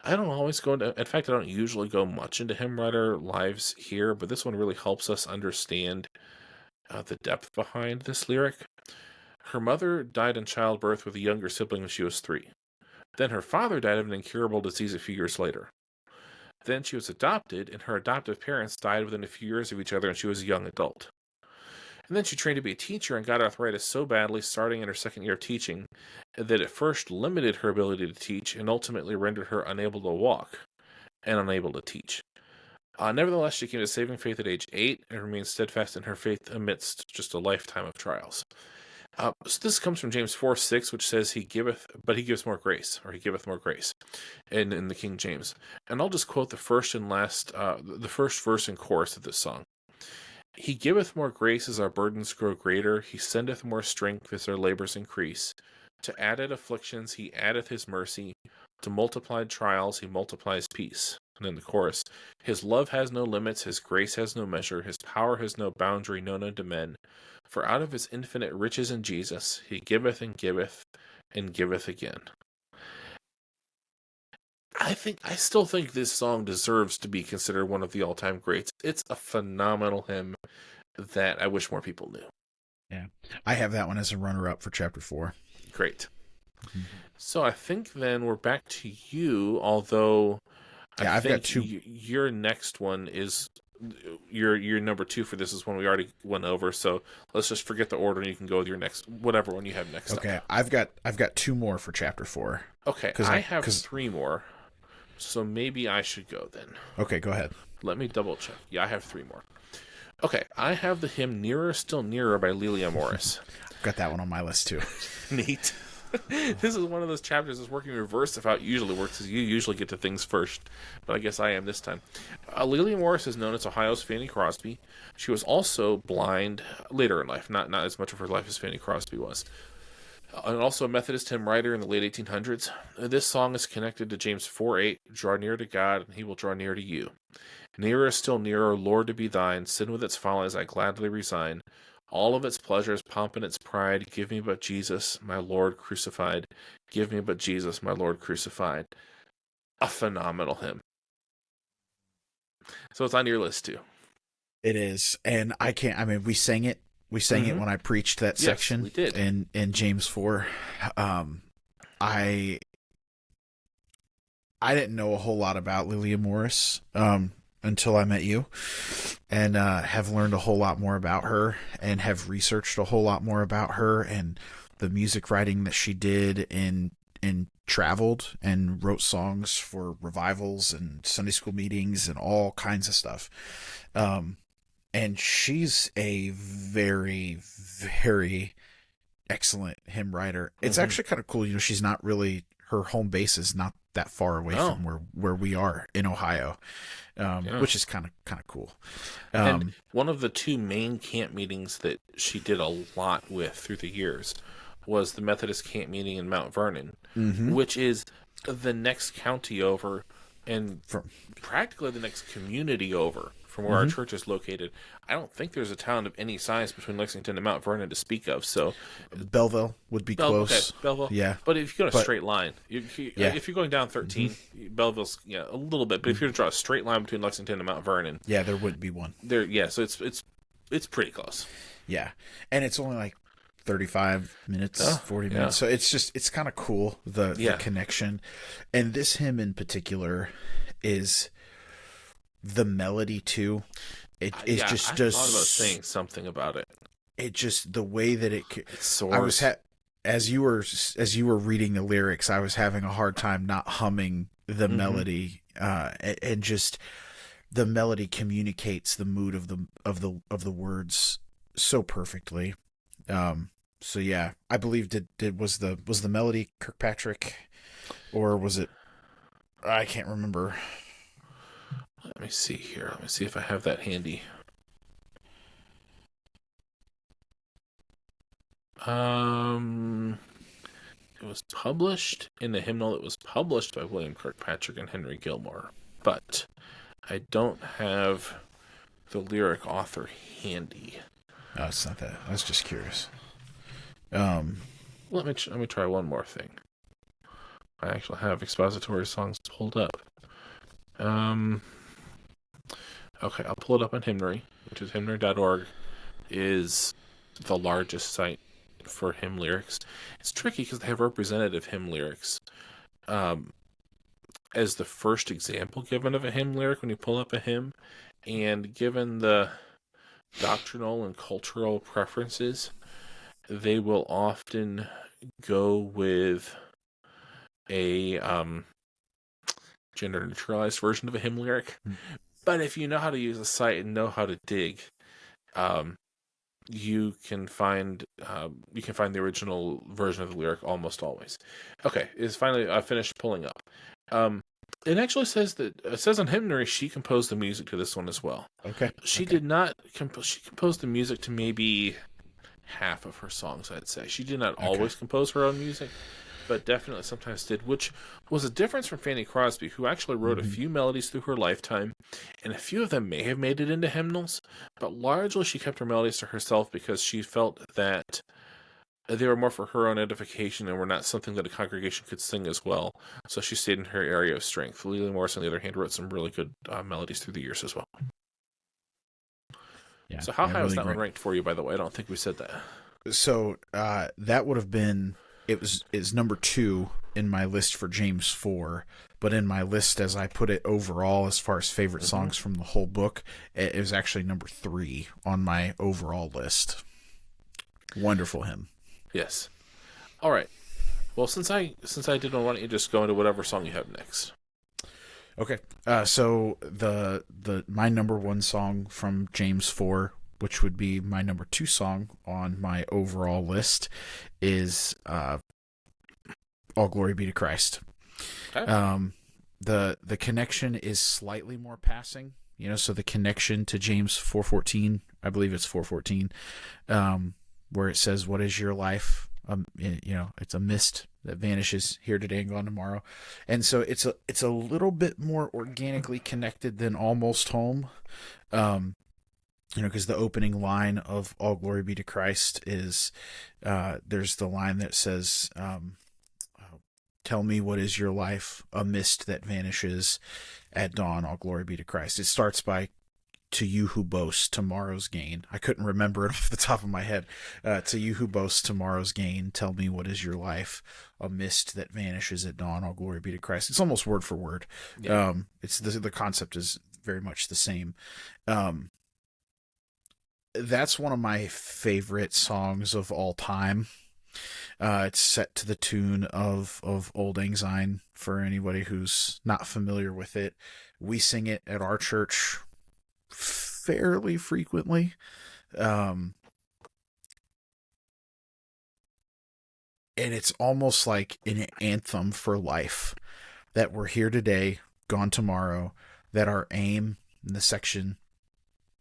I don't always go into, in fact, I don't usually go much into hymn writer lives here, but this one really helps us understand the depth behind this lyric. Her mother died in childbirth with a younger sibling when she was 3. Then her father died of an incurable disease a few years later. Then she was adopted, and her adoptive parents died within a few years of each other, and she was a young adult. And then she trained to be a teacher and got arthritis so badly, starting in her second year of teaching, that it first limited her ability to teach and ultimately rendered her unable to walk and unable to teach. Nevertheless, she came to saving faith at age 8 and remained steadfast in her faith amidst just a lifetime of trials. So this comes from James 4:6, which says, "He giveth, but he gives more grace," or "He giveth more grace," in the King James. And I'll just quote the first verse and chorus of this song. "He giveth more grace as our burdens grow greater. He sendeth more strength as our labors increase. To added afflictions he addeth his mercy. To multiplied trials he multiplies peace." And then the chorus. "His love has no limits. His grace has no measure. His power has no boundary known unto men. For out of his infinite riches in Jesus, he giveth and giveth and giveth again." I still think this song deserves to be considered one of the all-time greats. It's a phenomenal hymn that I wish more people knew. Yeah. I have that one as a runner-up for chapter 4. Great. Mm-hmm. So I think then we're back to you, although I've got 2. Your next one is your number 2 for this is one we already went over, so let's just forget the order and you can go with your next, whatever one you have next. Okay, up. I've got 2 more for chapter 4. Okay, I have 3 more. So maybe I should go then. Okay, go ahead. Let me double check. Yeah, I have 3 more. Okay, I have the hymn "Nearer, Still Nearer" by Lelia Morris. Got that one on my list too. Neat. This is one of those chapters that's working reverse of how it usually works, is you usually get to things first, but I guess I am this time. Lelia Morris is known as Ohio's Fanny Crosby. She was also blind later in life, not as much of her life as Fanny Crosby was. And also a Methodist hymn writer in the late 1800s. This song is connected to James 4:8, "Draw near to God, and he will draw near to you. Nearer, still nearer, Lord, to be thine. Sin with its follies I gladly resign. All of its pleasures, pomp and its pride, give me but Jesus, my Lord crucified. Give me but Jesus, my Lord crucified." A phenomenal hymn. So it's on your list too. It is, and we sang it. We sang it when I preached that section. We did. In James 4. I didn't know a whole lot about Lelia Morris until I met you, and have learned a whole lot more about her, and have researched a whole lot more about her and the music writing that she did, and traveled and wrote songs for revivals and Sunday school meetings and all kinds of stuff. And she's a very, very excellent hymn writer. It's actually kind of cool. She's not really, her home base is not that far away from where we are in Ohio, which is kind of cool. And one of the 2 main camp meetings that she did a lot with through the years was the Methodist camp meeting in Mount Vernon, which is the next county over and practically the next community over from where our church is located. I don't think there's a town of any size between Lexington and Mount Vernon to speak of. So Belleville would be close. Okay, Belleville. Yeah. But if you go in a straight line, if you're going down 13, Belleville's a little bit. But if you were to draw a straight line between Lexington and Mount Vernon, there wouldn't be one. So it's pretty close. Yeah, and it's only like 35 minutes, 40 minutes. So it's kind of cool, the connection. And this hymn in particular is the melody too. I thought about saying something about it. It just, the way that it soars. I was as you were reading the lyrics, I was having a hard time not humming the melody, and just the melody communicates the mood of the words so perfectly. So yeah, I believe was the melody Kirkpatrick, or was it? I can't remember. Let me see here. Let me see if I have that handy. It was published in a hymnal that was published by William Kirkpatrick and Henry Gilmore, but I don't have the lyric author handy. No, it's not that. I was just curious. Let me try one more thing. I actually have Expository Songs pulled up. Okay, I'll pull it up on Hymnary, which is hymnary.org, is the largest site for hymn lyrics. It's tricky because they have representative hymn lyrics as the first example given of a hymn lyric when you pull up a hymn, and given the doctrinal and cultural preferences, they will often go with a gender neutralized version of a hymn lyric. But if you know how to use a site and know how to dig, you can find the original version of the lyric almost always. Okay, is finally I finished pulling up. It actually says on Hymnary she composed the music to this one as well. Okay. She did not she composed the music to maybe half of her songs, I'd say. She did not always compose her own music, but definitely sometimes did, which was a difference from Fanny Crosby, who actually wrote a few melodies through her lifetime, and a few of them may have made it into hymnals, but largely she kept her melodies to herself because she felt that they were more for her own edification and were not something that a congregation could sing as well, so she stayed in her area of strength. Lily Morris, on the other hand, wrote some really good melodies through the years as well. Yeah, so how high was that one ranked for you, by the way? I don't think we said that. So that would have been, is number 2 in my list for James 4, but in my list as I put it overall as far as favorite songs from the whole book, it was actually number 3 on my overall list. Wonderful hymn. Yes. All right. Well, since I did one, why don't you just go into whatever song you have next? Okay. So my number 1 song from James 4, which would be my number 2 song on my overall list, is All Glory Be to Christ. Okay. The connection is slightly more passing, so the connection to James 4:14, I believe it's 4:14, where it says, "What is your life?" It's a mist that vanishes here today and gone tomorrow, and so it's a little bit more organically connected than Almost Home, because the opening line of All Glory Be to Christ is there's the line that says, "Tell me what is your life, a mist that vanishes at dawn, all glory be to Christ." It starts by, "To you who boast tomorrow's gain." I couldn't remember it off the top of my head. "To you who boast tomorrow's gain, tell me what is your life, a mist that vanishes at dawn, all glory be to Christ." It's almost word for word. Yeah. It's the concept is very much the same. That's one of my favorite songs of all time. It's set to the tune of Old Lang Syne, for anybody who's not familiar with it. We sing it at our church fairly frequently. And it's almost like an anthem for life, that we're here today, gone tomorrow, that our aim in the section,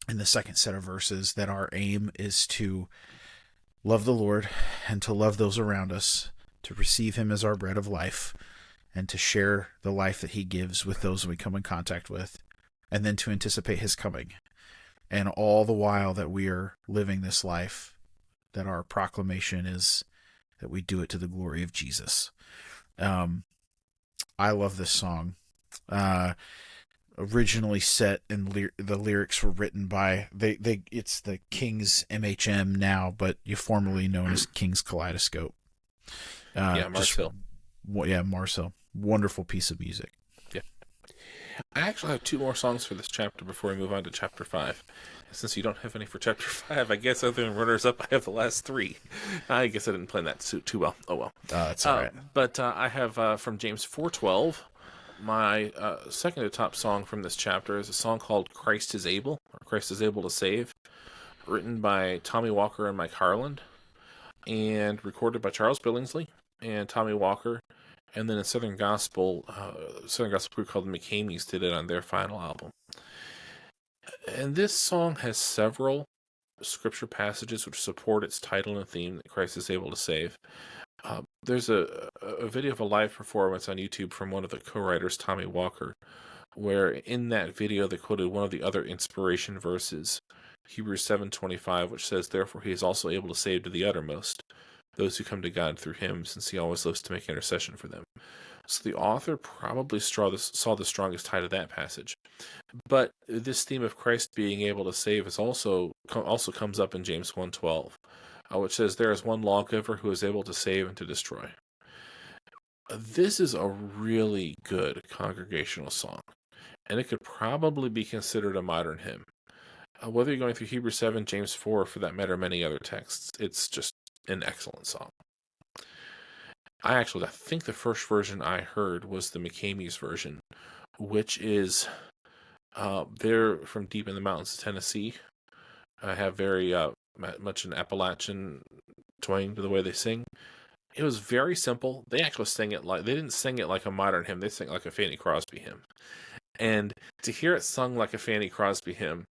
in the second set of verses, that our aim is to love the Lord and to love those around us, to receive him as our bread of life, and to share the life that he gives with those we come in contact with, and then to anticipate his coming. And all the while that we are living this life, that our proclamation is that we do it to the glory of Jesus. I love this song. Originally set in the lyrics were written by it's the King's MHM now, but formerly known as King's Kaleidoscope. Marcel. Marcel. Wonderful piece of music. Yeah. I actually have 2 more songs for this chapter before we move on to chapter 5. Since you don't have any for chapter 5, I guess other than runners up, I have the last 3. I guess I didn't plan that too well. Oh well. That's all right. But I have from James 4:12. My second to top song from this chapter is a song called "Christ is Able," or "Christ is Able to Save," written by Tommy Walker and Mike Harland. and recorded by Charles Billingsley and Tommy Walker. And then a Southern Gospel group called the McCameys did it on their final album. And this song has several scripture passages which support its title and theme that Christ is able to save. There's a video of a live performance on YouTube from one of the co-writers, Tommy Walker, where in that video they quoted one of the other inspiration verses, Hebrews 7:25, which says, "Therefore he is also able to save to the uttermost those who come to God through him, since he always lives to make intercession for them." So the author probably saw the strongest tie to that passage. But this theme of Christ being able to save is also comes up in James 1:12, which says, "There is one lawgiver who is able to save and to destroy." This is a really good congregational song, and it could probably be considered a modern hymn. Whether you're going through Hebrews 7, James 4, or for that matter, many other texts, it's just an excellent song. I think the first version I heard was the McCameys version, which is they're from deep in the mountains of Tennessee. I have very much an Appalachian twang to the way they sing. It was very simple. They actually sang it they didn't sing it like a modern hymn. They sang it like a Fanny Crosby hymn. And to hear it sung like a Fanny Crosby hymn,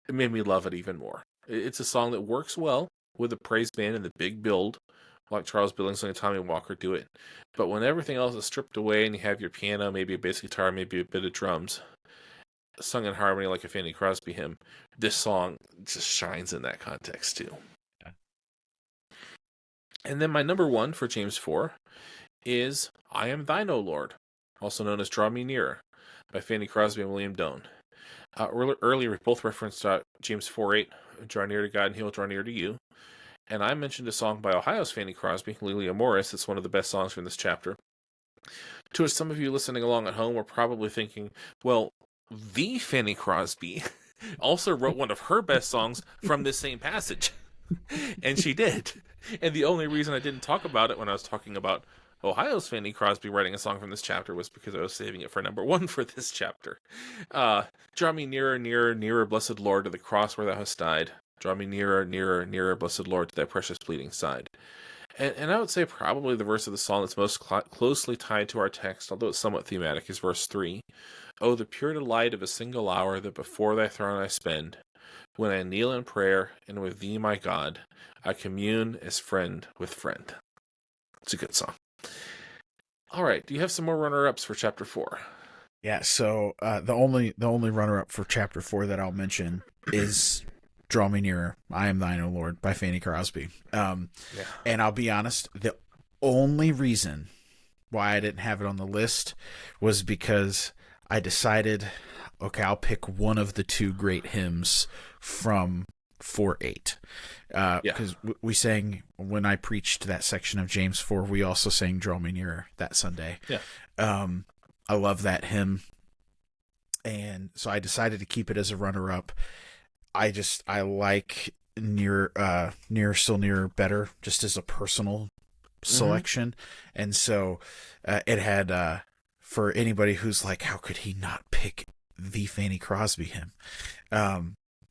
it made me love it even more. It's a song that works well with the praise band and the big build, like Charles Billingsley and Tommy Walker do it. But when everything else is stripped away and you have your piano, maybe a bass guitar, maybe a bit of drums, sung in harmony like a Fanny Crosby hymn, this song just shines in that context too. Yeah. And then my number one for James 4 is "I Am Thine, O Lord," also known as "Draw Me Nearer" by Fanny Crosby and William Doane. Earlier, we both referenced James 4:8, "Draw near to God and he will draw near to you." And I mentioned a song by Ohio's Fanny Crosby, Lelia Morris. It's one of the best songs from this chapter. To which some of you listening along at home were probably thinking, well, the Fanny Crosby also wrote one of her best songs from this same passage. And she did. And the only reason I didn't talk about it when I was talking about Ohio's Fanny Crosby writing a song from this chapter was because I was saving it for number one for this chapter. "Draw me nearer, nearer, nearer, blessed Lord, to the cross where thou hast died. Draw me nearer, nearer, nearer, blessed Lord, to thy precious bleeding side." And I would say probably the verse of the song that's most closely tied to our text, although it's somewhat thematic, is verse 3. "Oh, the pure delight of a single hour that before thy throne I spend, when I kneel in prayer, and with thee, my God, I commune as friend with friend." It's a good song. All right, do you have some more runner-ups for chapter 4? Yeah, so the only runner-up for chapter 4 that I'll mention is "Draw Me Nearer, I Am Thine, O Lord" by Fanny Crosby. And I'll be honest, the only reason why I didn't have it on the list was because I decided, okay, I'll pick one of the two great hymns from 4:8. Because we sang, when I preached that section of James 4, we also sang "Draw Me Nearer" that Sunday. Yeah. I love that hymn. And so I decided to keep it as a runner-up. I like Nearer, Still Nearer better, just as a personal selection. And so it had, for anybody who's like, how could he not pick the Fanny Crosby hymn?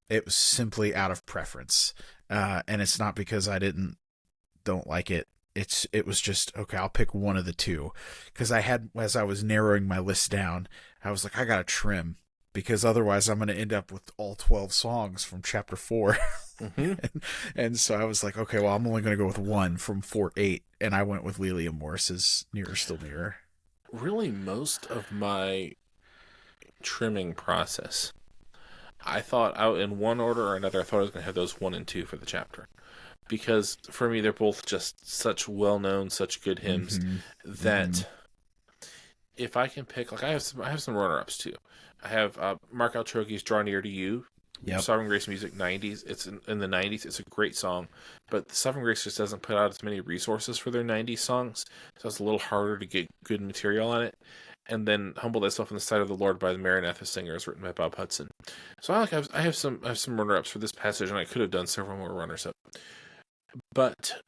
It was simply out of preference. And it's not because I don't like it. It was just, okay, I'll pick one of the two. Because as I was narrowing my list down, I was like, I gotta trim, because otherwise I'm going to end up with all 12 songs from chapter 4. and so I was like, okay, well, I'm only going to go with one from 4:8, and I went with Lelia Morris's "Nearer, Still Nearer." Really, most of my trimming process, I thought out in one order or another, I thought I was going to have those 1 and 2 for the chapter. Because for me, they're both just such well-known, such good hymns that if I can pick, like I have some runner-ups too. I have Mark Altrogi's "Draw Near to You." Yep. Sovereign Grace Music 90s. It's in the 90s. It's a great song, but Sovereign Grace just doesn't put out as many resources for their 90s songs, so it's a little harder to get good material on it. And then "Humble Thyself in the Sight of the Lord" by the Maranatha Singers, written by Bob Hudson. So I have some runner-ups for this passage, and I could have done several more runners-up. But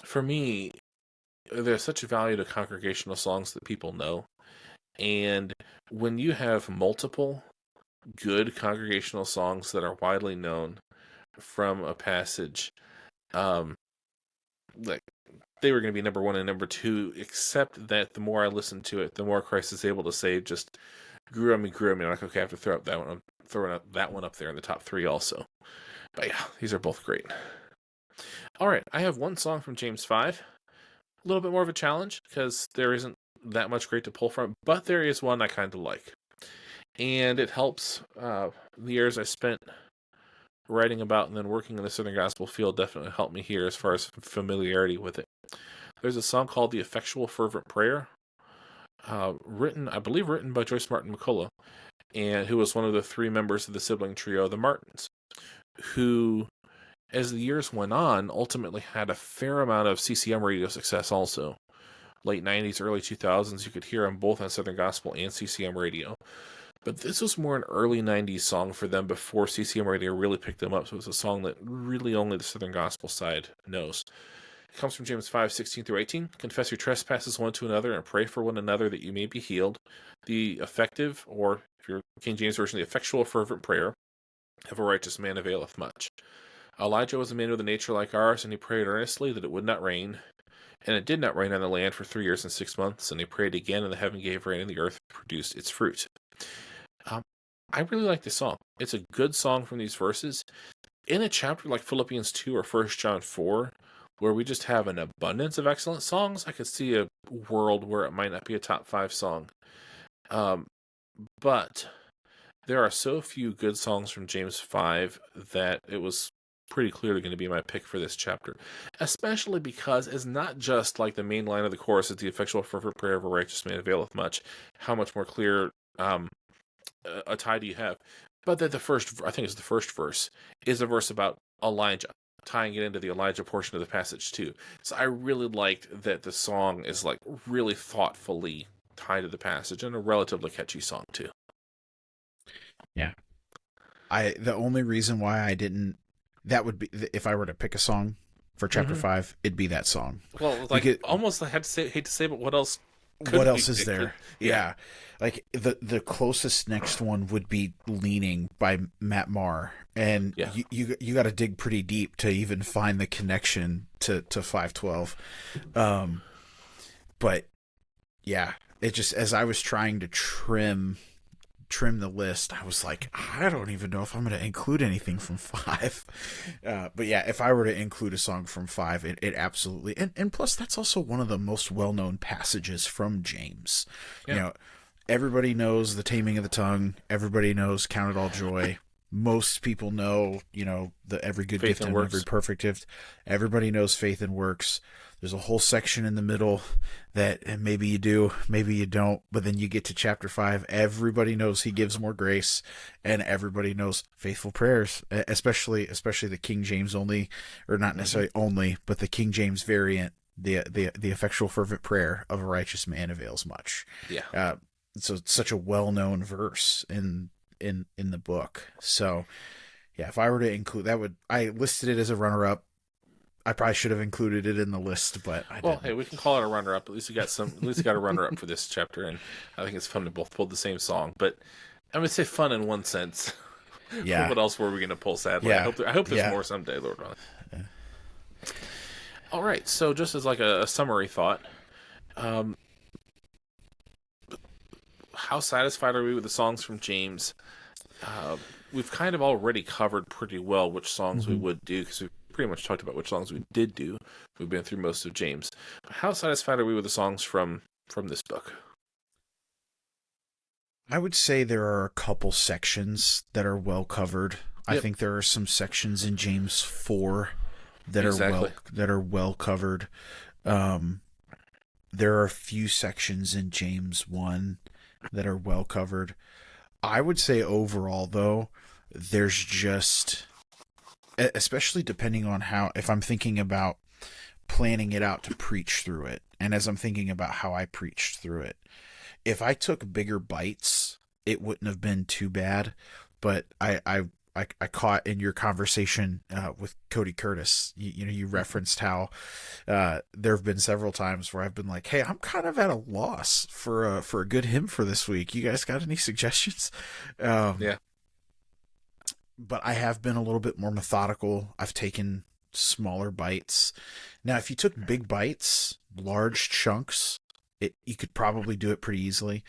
for me, there's such a value to congregational songs that people know. And when you have multiple good congregational songs that are widely known from a passage, Like they were going to be number one and number two, except that the more I listened to it, the more Christ is able to say just grew on me. I'm like, okay, I have to throw up that one. I'm throwing up that one up there in the top three also. But yeah, these are both great. All right, I have one song from James 5. A little bit more of a challenge because there isn't that much great to pull from, but there is one I kind of like. And it helps the years I spent writing about and then working in the Southern Gospel field definitely helped me here as far as familiarity with it. There's a song called The Effectual Fervent Prayer, written by Joyce Martin McCullough, and who was one of the three members of the sibling trio, the Martins, who, as the years went on, ultimately had a fair amount of CCM radio success also. Late 90s, early 2000s, you could hear them both on Southern Gospel and CCM radio. But this was more an early 90s song for them before CCM radio really picked them up. So it's a song that really only the Southern Gospel side knows. It comes from James 5:16-18. Confess your trespasses one to another and pray for one another that you may be healed. The effective, or if you're King James Version, the effectual fervent prayer of a righteous man availeth much. Elijah was a man with a nature like ours, and he prayed earnestly that it would not rain. And it did not rain on the land for 3 years and 6 months. And he prayed again, and the heaven gave rain, and the earth produced its fruit. I really like this song. It's a good song from these verses. In a chapter like Philippians 2 or 1 John 4, where we just have an abundance of excellent songs, I could see a world where it might not be a top 5 song. But there are so few good songs from James 5 that it was pretty clearly going to be my pick for this chapter. Especially because it's not just like the main line of the chorus is the effectual fervent prayer of a righteous man availeth much. How much more clear a tie do you have? But that the first verse, is a verse about Elijah, tying it into the Elijah portion of the passage too. So I really liked that the song is like really thoughtfully tied to the passage and a relatively catchy song too. Yeah. The only reason why I didn't, that would be if I were to pick a song for chapter 5, it'd be that song. Well, like almost I hate to say, but what else? What else is there? Yeah. Like the closest next one would be Leaning by Matt Maher. And you got to dig pretty deep to even find the connection to 512. But yeah, it just, as I was trying to trim the list, I was like, I don't even know if I'm going to include anything from 5. But yeah, if I were to include a song from 5, it absolutely, and plus that's also one of the most well-known passages from James. Yeah. You know, everybody knows the taming of the tongue. Everybody knows count it all joy. Most people know, the every good gift and every perfect gift. Everybody knows faith and works. There's a whole section in the middle that maybe you do, maybe you don't. But then you get to chapter 5. Everybody knows he gives more grace, and everybody knows faithful prayers, especially the King James only, or not necessarily only, but the King James variant. The effectual fervent prayer of a righteous man avails much. Yeah. So it's such a well-known verse in the book. So yeah, if I were to include that, I listed it as a runner-up. I probably should have included it in the list, but I didn't. Hey, we can call it a runner-up. At least we got a runner-up for this chapter, and I think it's fun to both pull the same song. But I'm gonna say fun in one sense. Yeah. What else were we gonna pull? Sadly, yeah. I hope there's more someday, Lord willing. Yeah. All right. So just as like a summary thought, how satisfied are we with the songs from James? We've kind of already covered pretty well which songs we would do, because we've pretty much talked about which songs we did do. We've been through most of James. But how satisfied are we with the songs from this book? I would say there are a couple sections that are well covered. Yep. I think there are some sections in James 4 that are well covered. There are a few sections in James 1 that are well covered. I would say overall, though, there's just, especially depending on if I'm thinking about planning it out to preach through it, and as I'm thinking about how I preached through it, if I took bigger bites, it wouldn't have been too bad. But I caught in your conversation with Cody Curtis, you referenced how there have been several times where I've been like, hey, I'm kind of at a loss for a good hymn for this week. You guys got any suggestions? Yeah. But I have been a little bit more methodical. I've taken smaller bites. Now, if you took big bites, large chunks, you could probably do it pretty easily.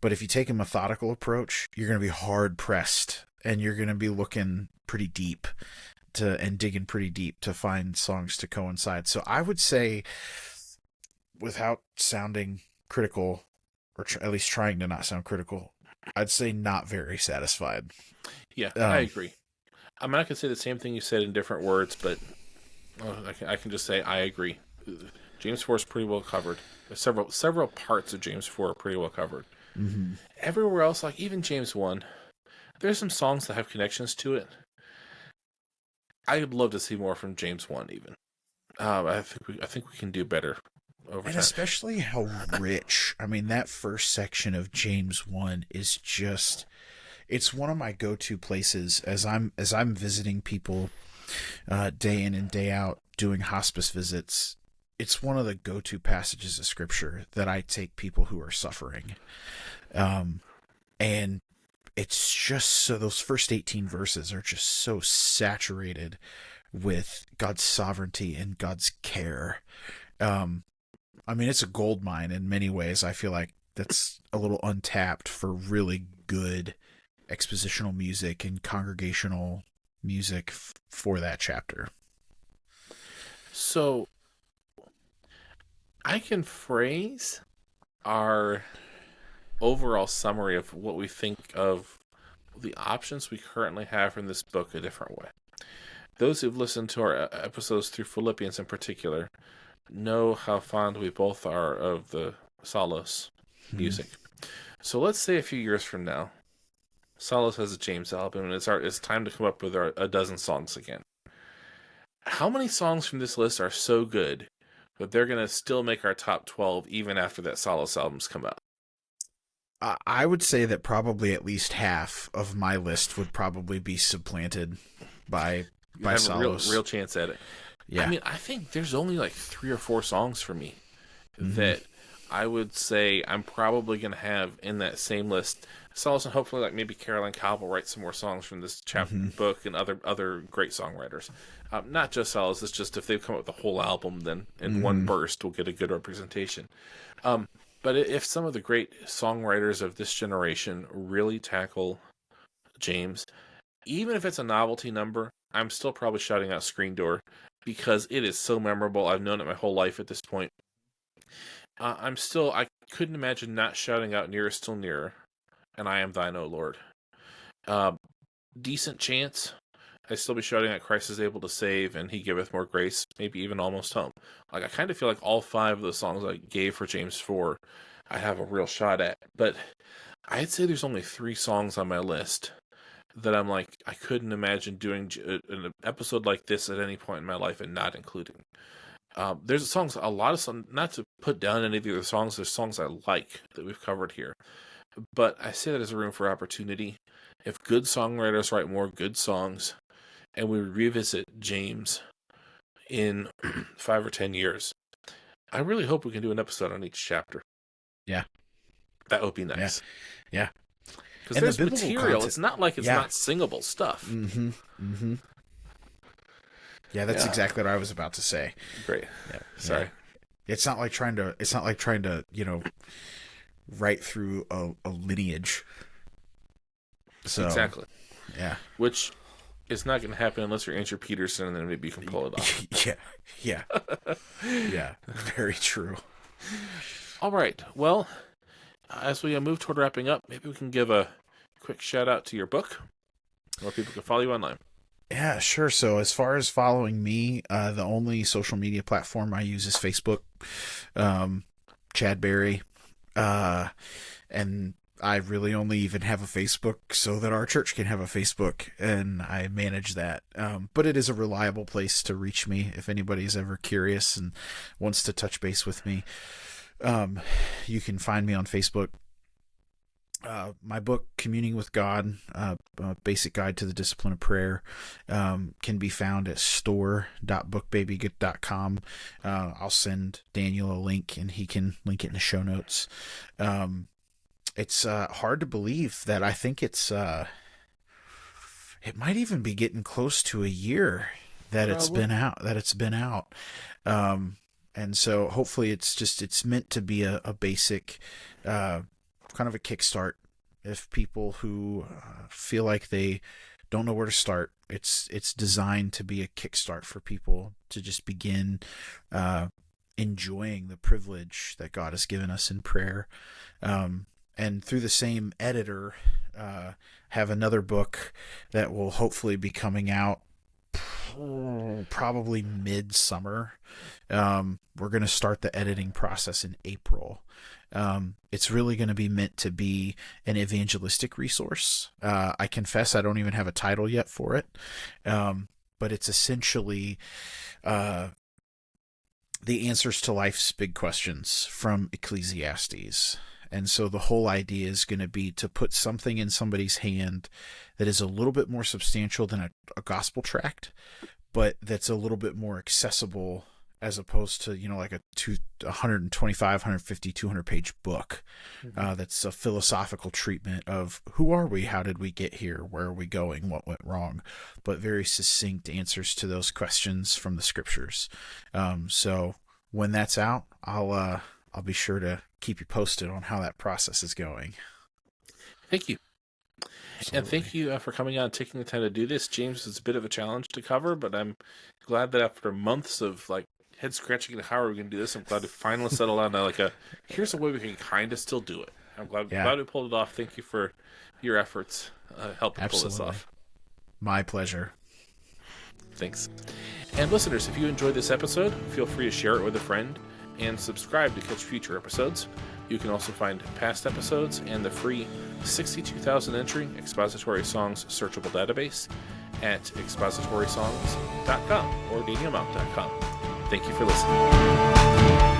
But if you take a methodical approach, you're going to be hard pressed, and you're going to be looking pretty deep and digging pretty deep to find songs to coincide. So I would say, without sounding critical, or at least trying to not sound critical, I'd say not very satisfied. Yeah, I agree. I'm not going to say the same thing you said in different words, but I can just say I agree. James 4 is pretty well covered. Several parts of James 4 are pretty well covered. Mm-hmm. Everywhere else, like even James 1, there's some songs that have connections to it. I would love to see more from James 1 even. I think we can do better over time. Especially how rich. I mean, that first section of James 1 is just, it's one of my go-to places as I'm visiting people day in and day out doing hospice visits. It's one of the go-to passages of scripture that I take people who are suffering. And it's just so, those first 18 verses are just so saturated with God's sovereignty and God's care. I mean, it's a gold mine in many ways. I feel like that's a little untapped for really good expositional music and congregational music for that chapter. So I can phrase our overall summary of what we think of the options we currently have from this book a different way. Those who've listened to our episodes through Philippians in particular know how fond we both are of the Solos music. So let's say a few years from now, Solos has a James album, and it's time to come up with a dozen songs again. How many songs from this list are so good that they're going to still make our top 12 even after that Solos albums come out? I would say that probably at least half of my list would probably be supplanted by Solos. A real chance at it. Yeah. I mean, I think there's only like 3 or 4 songs for me that I would say I'm probably going to have in that same list. Solos, and hopefully like maybe Caroline Cobb will write some more songs from this chapter book, and other great songwriters. Not just Solos, it's just if they come up with a whole album, then in one burst we'll get a good representation. But if some of the great songwriters of this generation really tackle James, even if it's a novelty number, I'm still probably shouting out Screen Door because it is so memorable. I've known it my whole life at this point. I couldn't imagine not shouting out Nearer Still Nearer and I Am Thine, O Lord. Decent chance I'd still be shouting out Christ is able to save and He giveth more grace, maybe even Almost Home. Like, I kind of feel like all 5 of the songs I gave for James 4 I have a real shot at. But I'd say there's only 3 songs on my list that I'm like, I couldn't imagine doing an episode like this at any point in my life and not including. There's songs, a lot of songs, not to put down any of the other songs, there's songs I like that we've covered here. But I say that as a room for opportunity. If good songwriters write more good songs, and we revisit James in 5 or 10 years, I really hope we can do an episode on each chapter. Yeah. That would be nice. Yeah. Because there's material. Content. It's not like it's not singable stuff. Yeah, that's exactly what I was about to say. Great. Yeah. Sorry. It's not like trying to, write through a lineage. So, exactly. Yeah. Which is not going to happen unless you're Andrew Peterson, and then maybe you can pull it off. Yeah. Yeah. Very true. All right. Well, as we move toward wrapping up, maybe we can give a quick shout out to your book, where people can follow you online. Yeah, sure. So as far as following me, the only social media platform I use is Facebook, Chad Berry, and I really only even have a Facebook so that our church can have a Facebook, and I manage that. But it is a reliable place to reach me if anybody's ever curious and wants to touch base with me. You can find me on Facebook. My book, Communing with God, a basic guide to the discipline of prayer, can be found at store.bookbaby.com. I'll send Daniel a link, and he can link it in the show notes. It's hard to believe that I think it might even be getting close to a year that it's been out. And so hopefully it's meant to be a basic, kind of a kickstart. If people who feel like they don't know where to start, it's designed to be a kickstart for people to just begin enjoying the privilege that God has given us in prayer. And through the same editor, have another book that will hopefully be coming out probably midsummer. We're going to start the editing process in April. It's really going to be meant to be an evangelistic resource. I confess I don't even have a title yet for it, but it's essentially the answers to life's big questions from Ecclesiastes. And so the whole idea is going to be to put something in somebody's hand that is a little bit more substantial than a gospel tract, but that's a little bit more accessible as opposed to, like a 125, 150, 200 page book. That's a philosophical treatment of who are we? How did we get here? Where are we going? What went wrong? But very succinct answers to those questions from the scriptures. So when that's out, I'll be sure to keep you posted on how that process is going. Thank you. Absolutely. And thank you for coming on and taking the time to do this. James, it's a bit of a challenge to cover, but I'm glad that after months of head scratching and how are we going to do this, I'm glad to finally settle on here's a way we can kind of still do it. I'm glad we pulled it off. Thank you for your efforts helping pull this off. My pleasure. Thanks. And listeners, if you enjoyed this episode, feel free to share it with a friend and subscribe to catch future episodes. You can also find past episodes and the free 62,000 entry Expository Songs searchable database at expositorysongs.com or deegamount.com. Thank you for listening.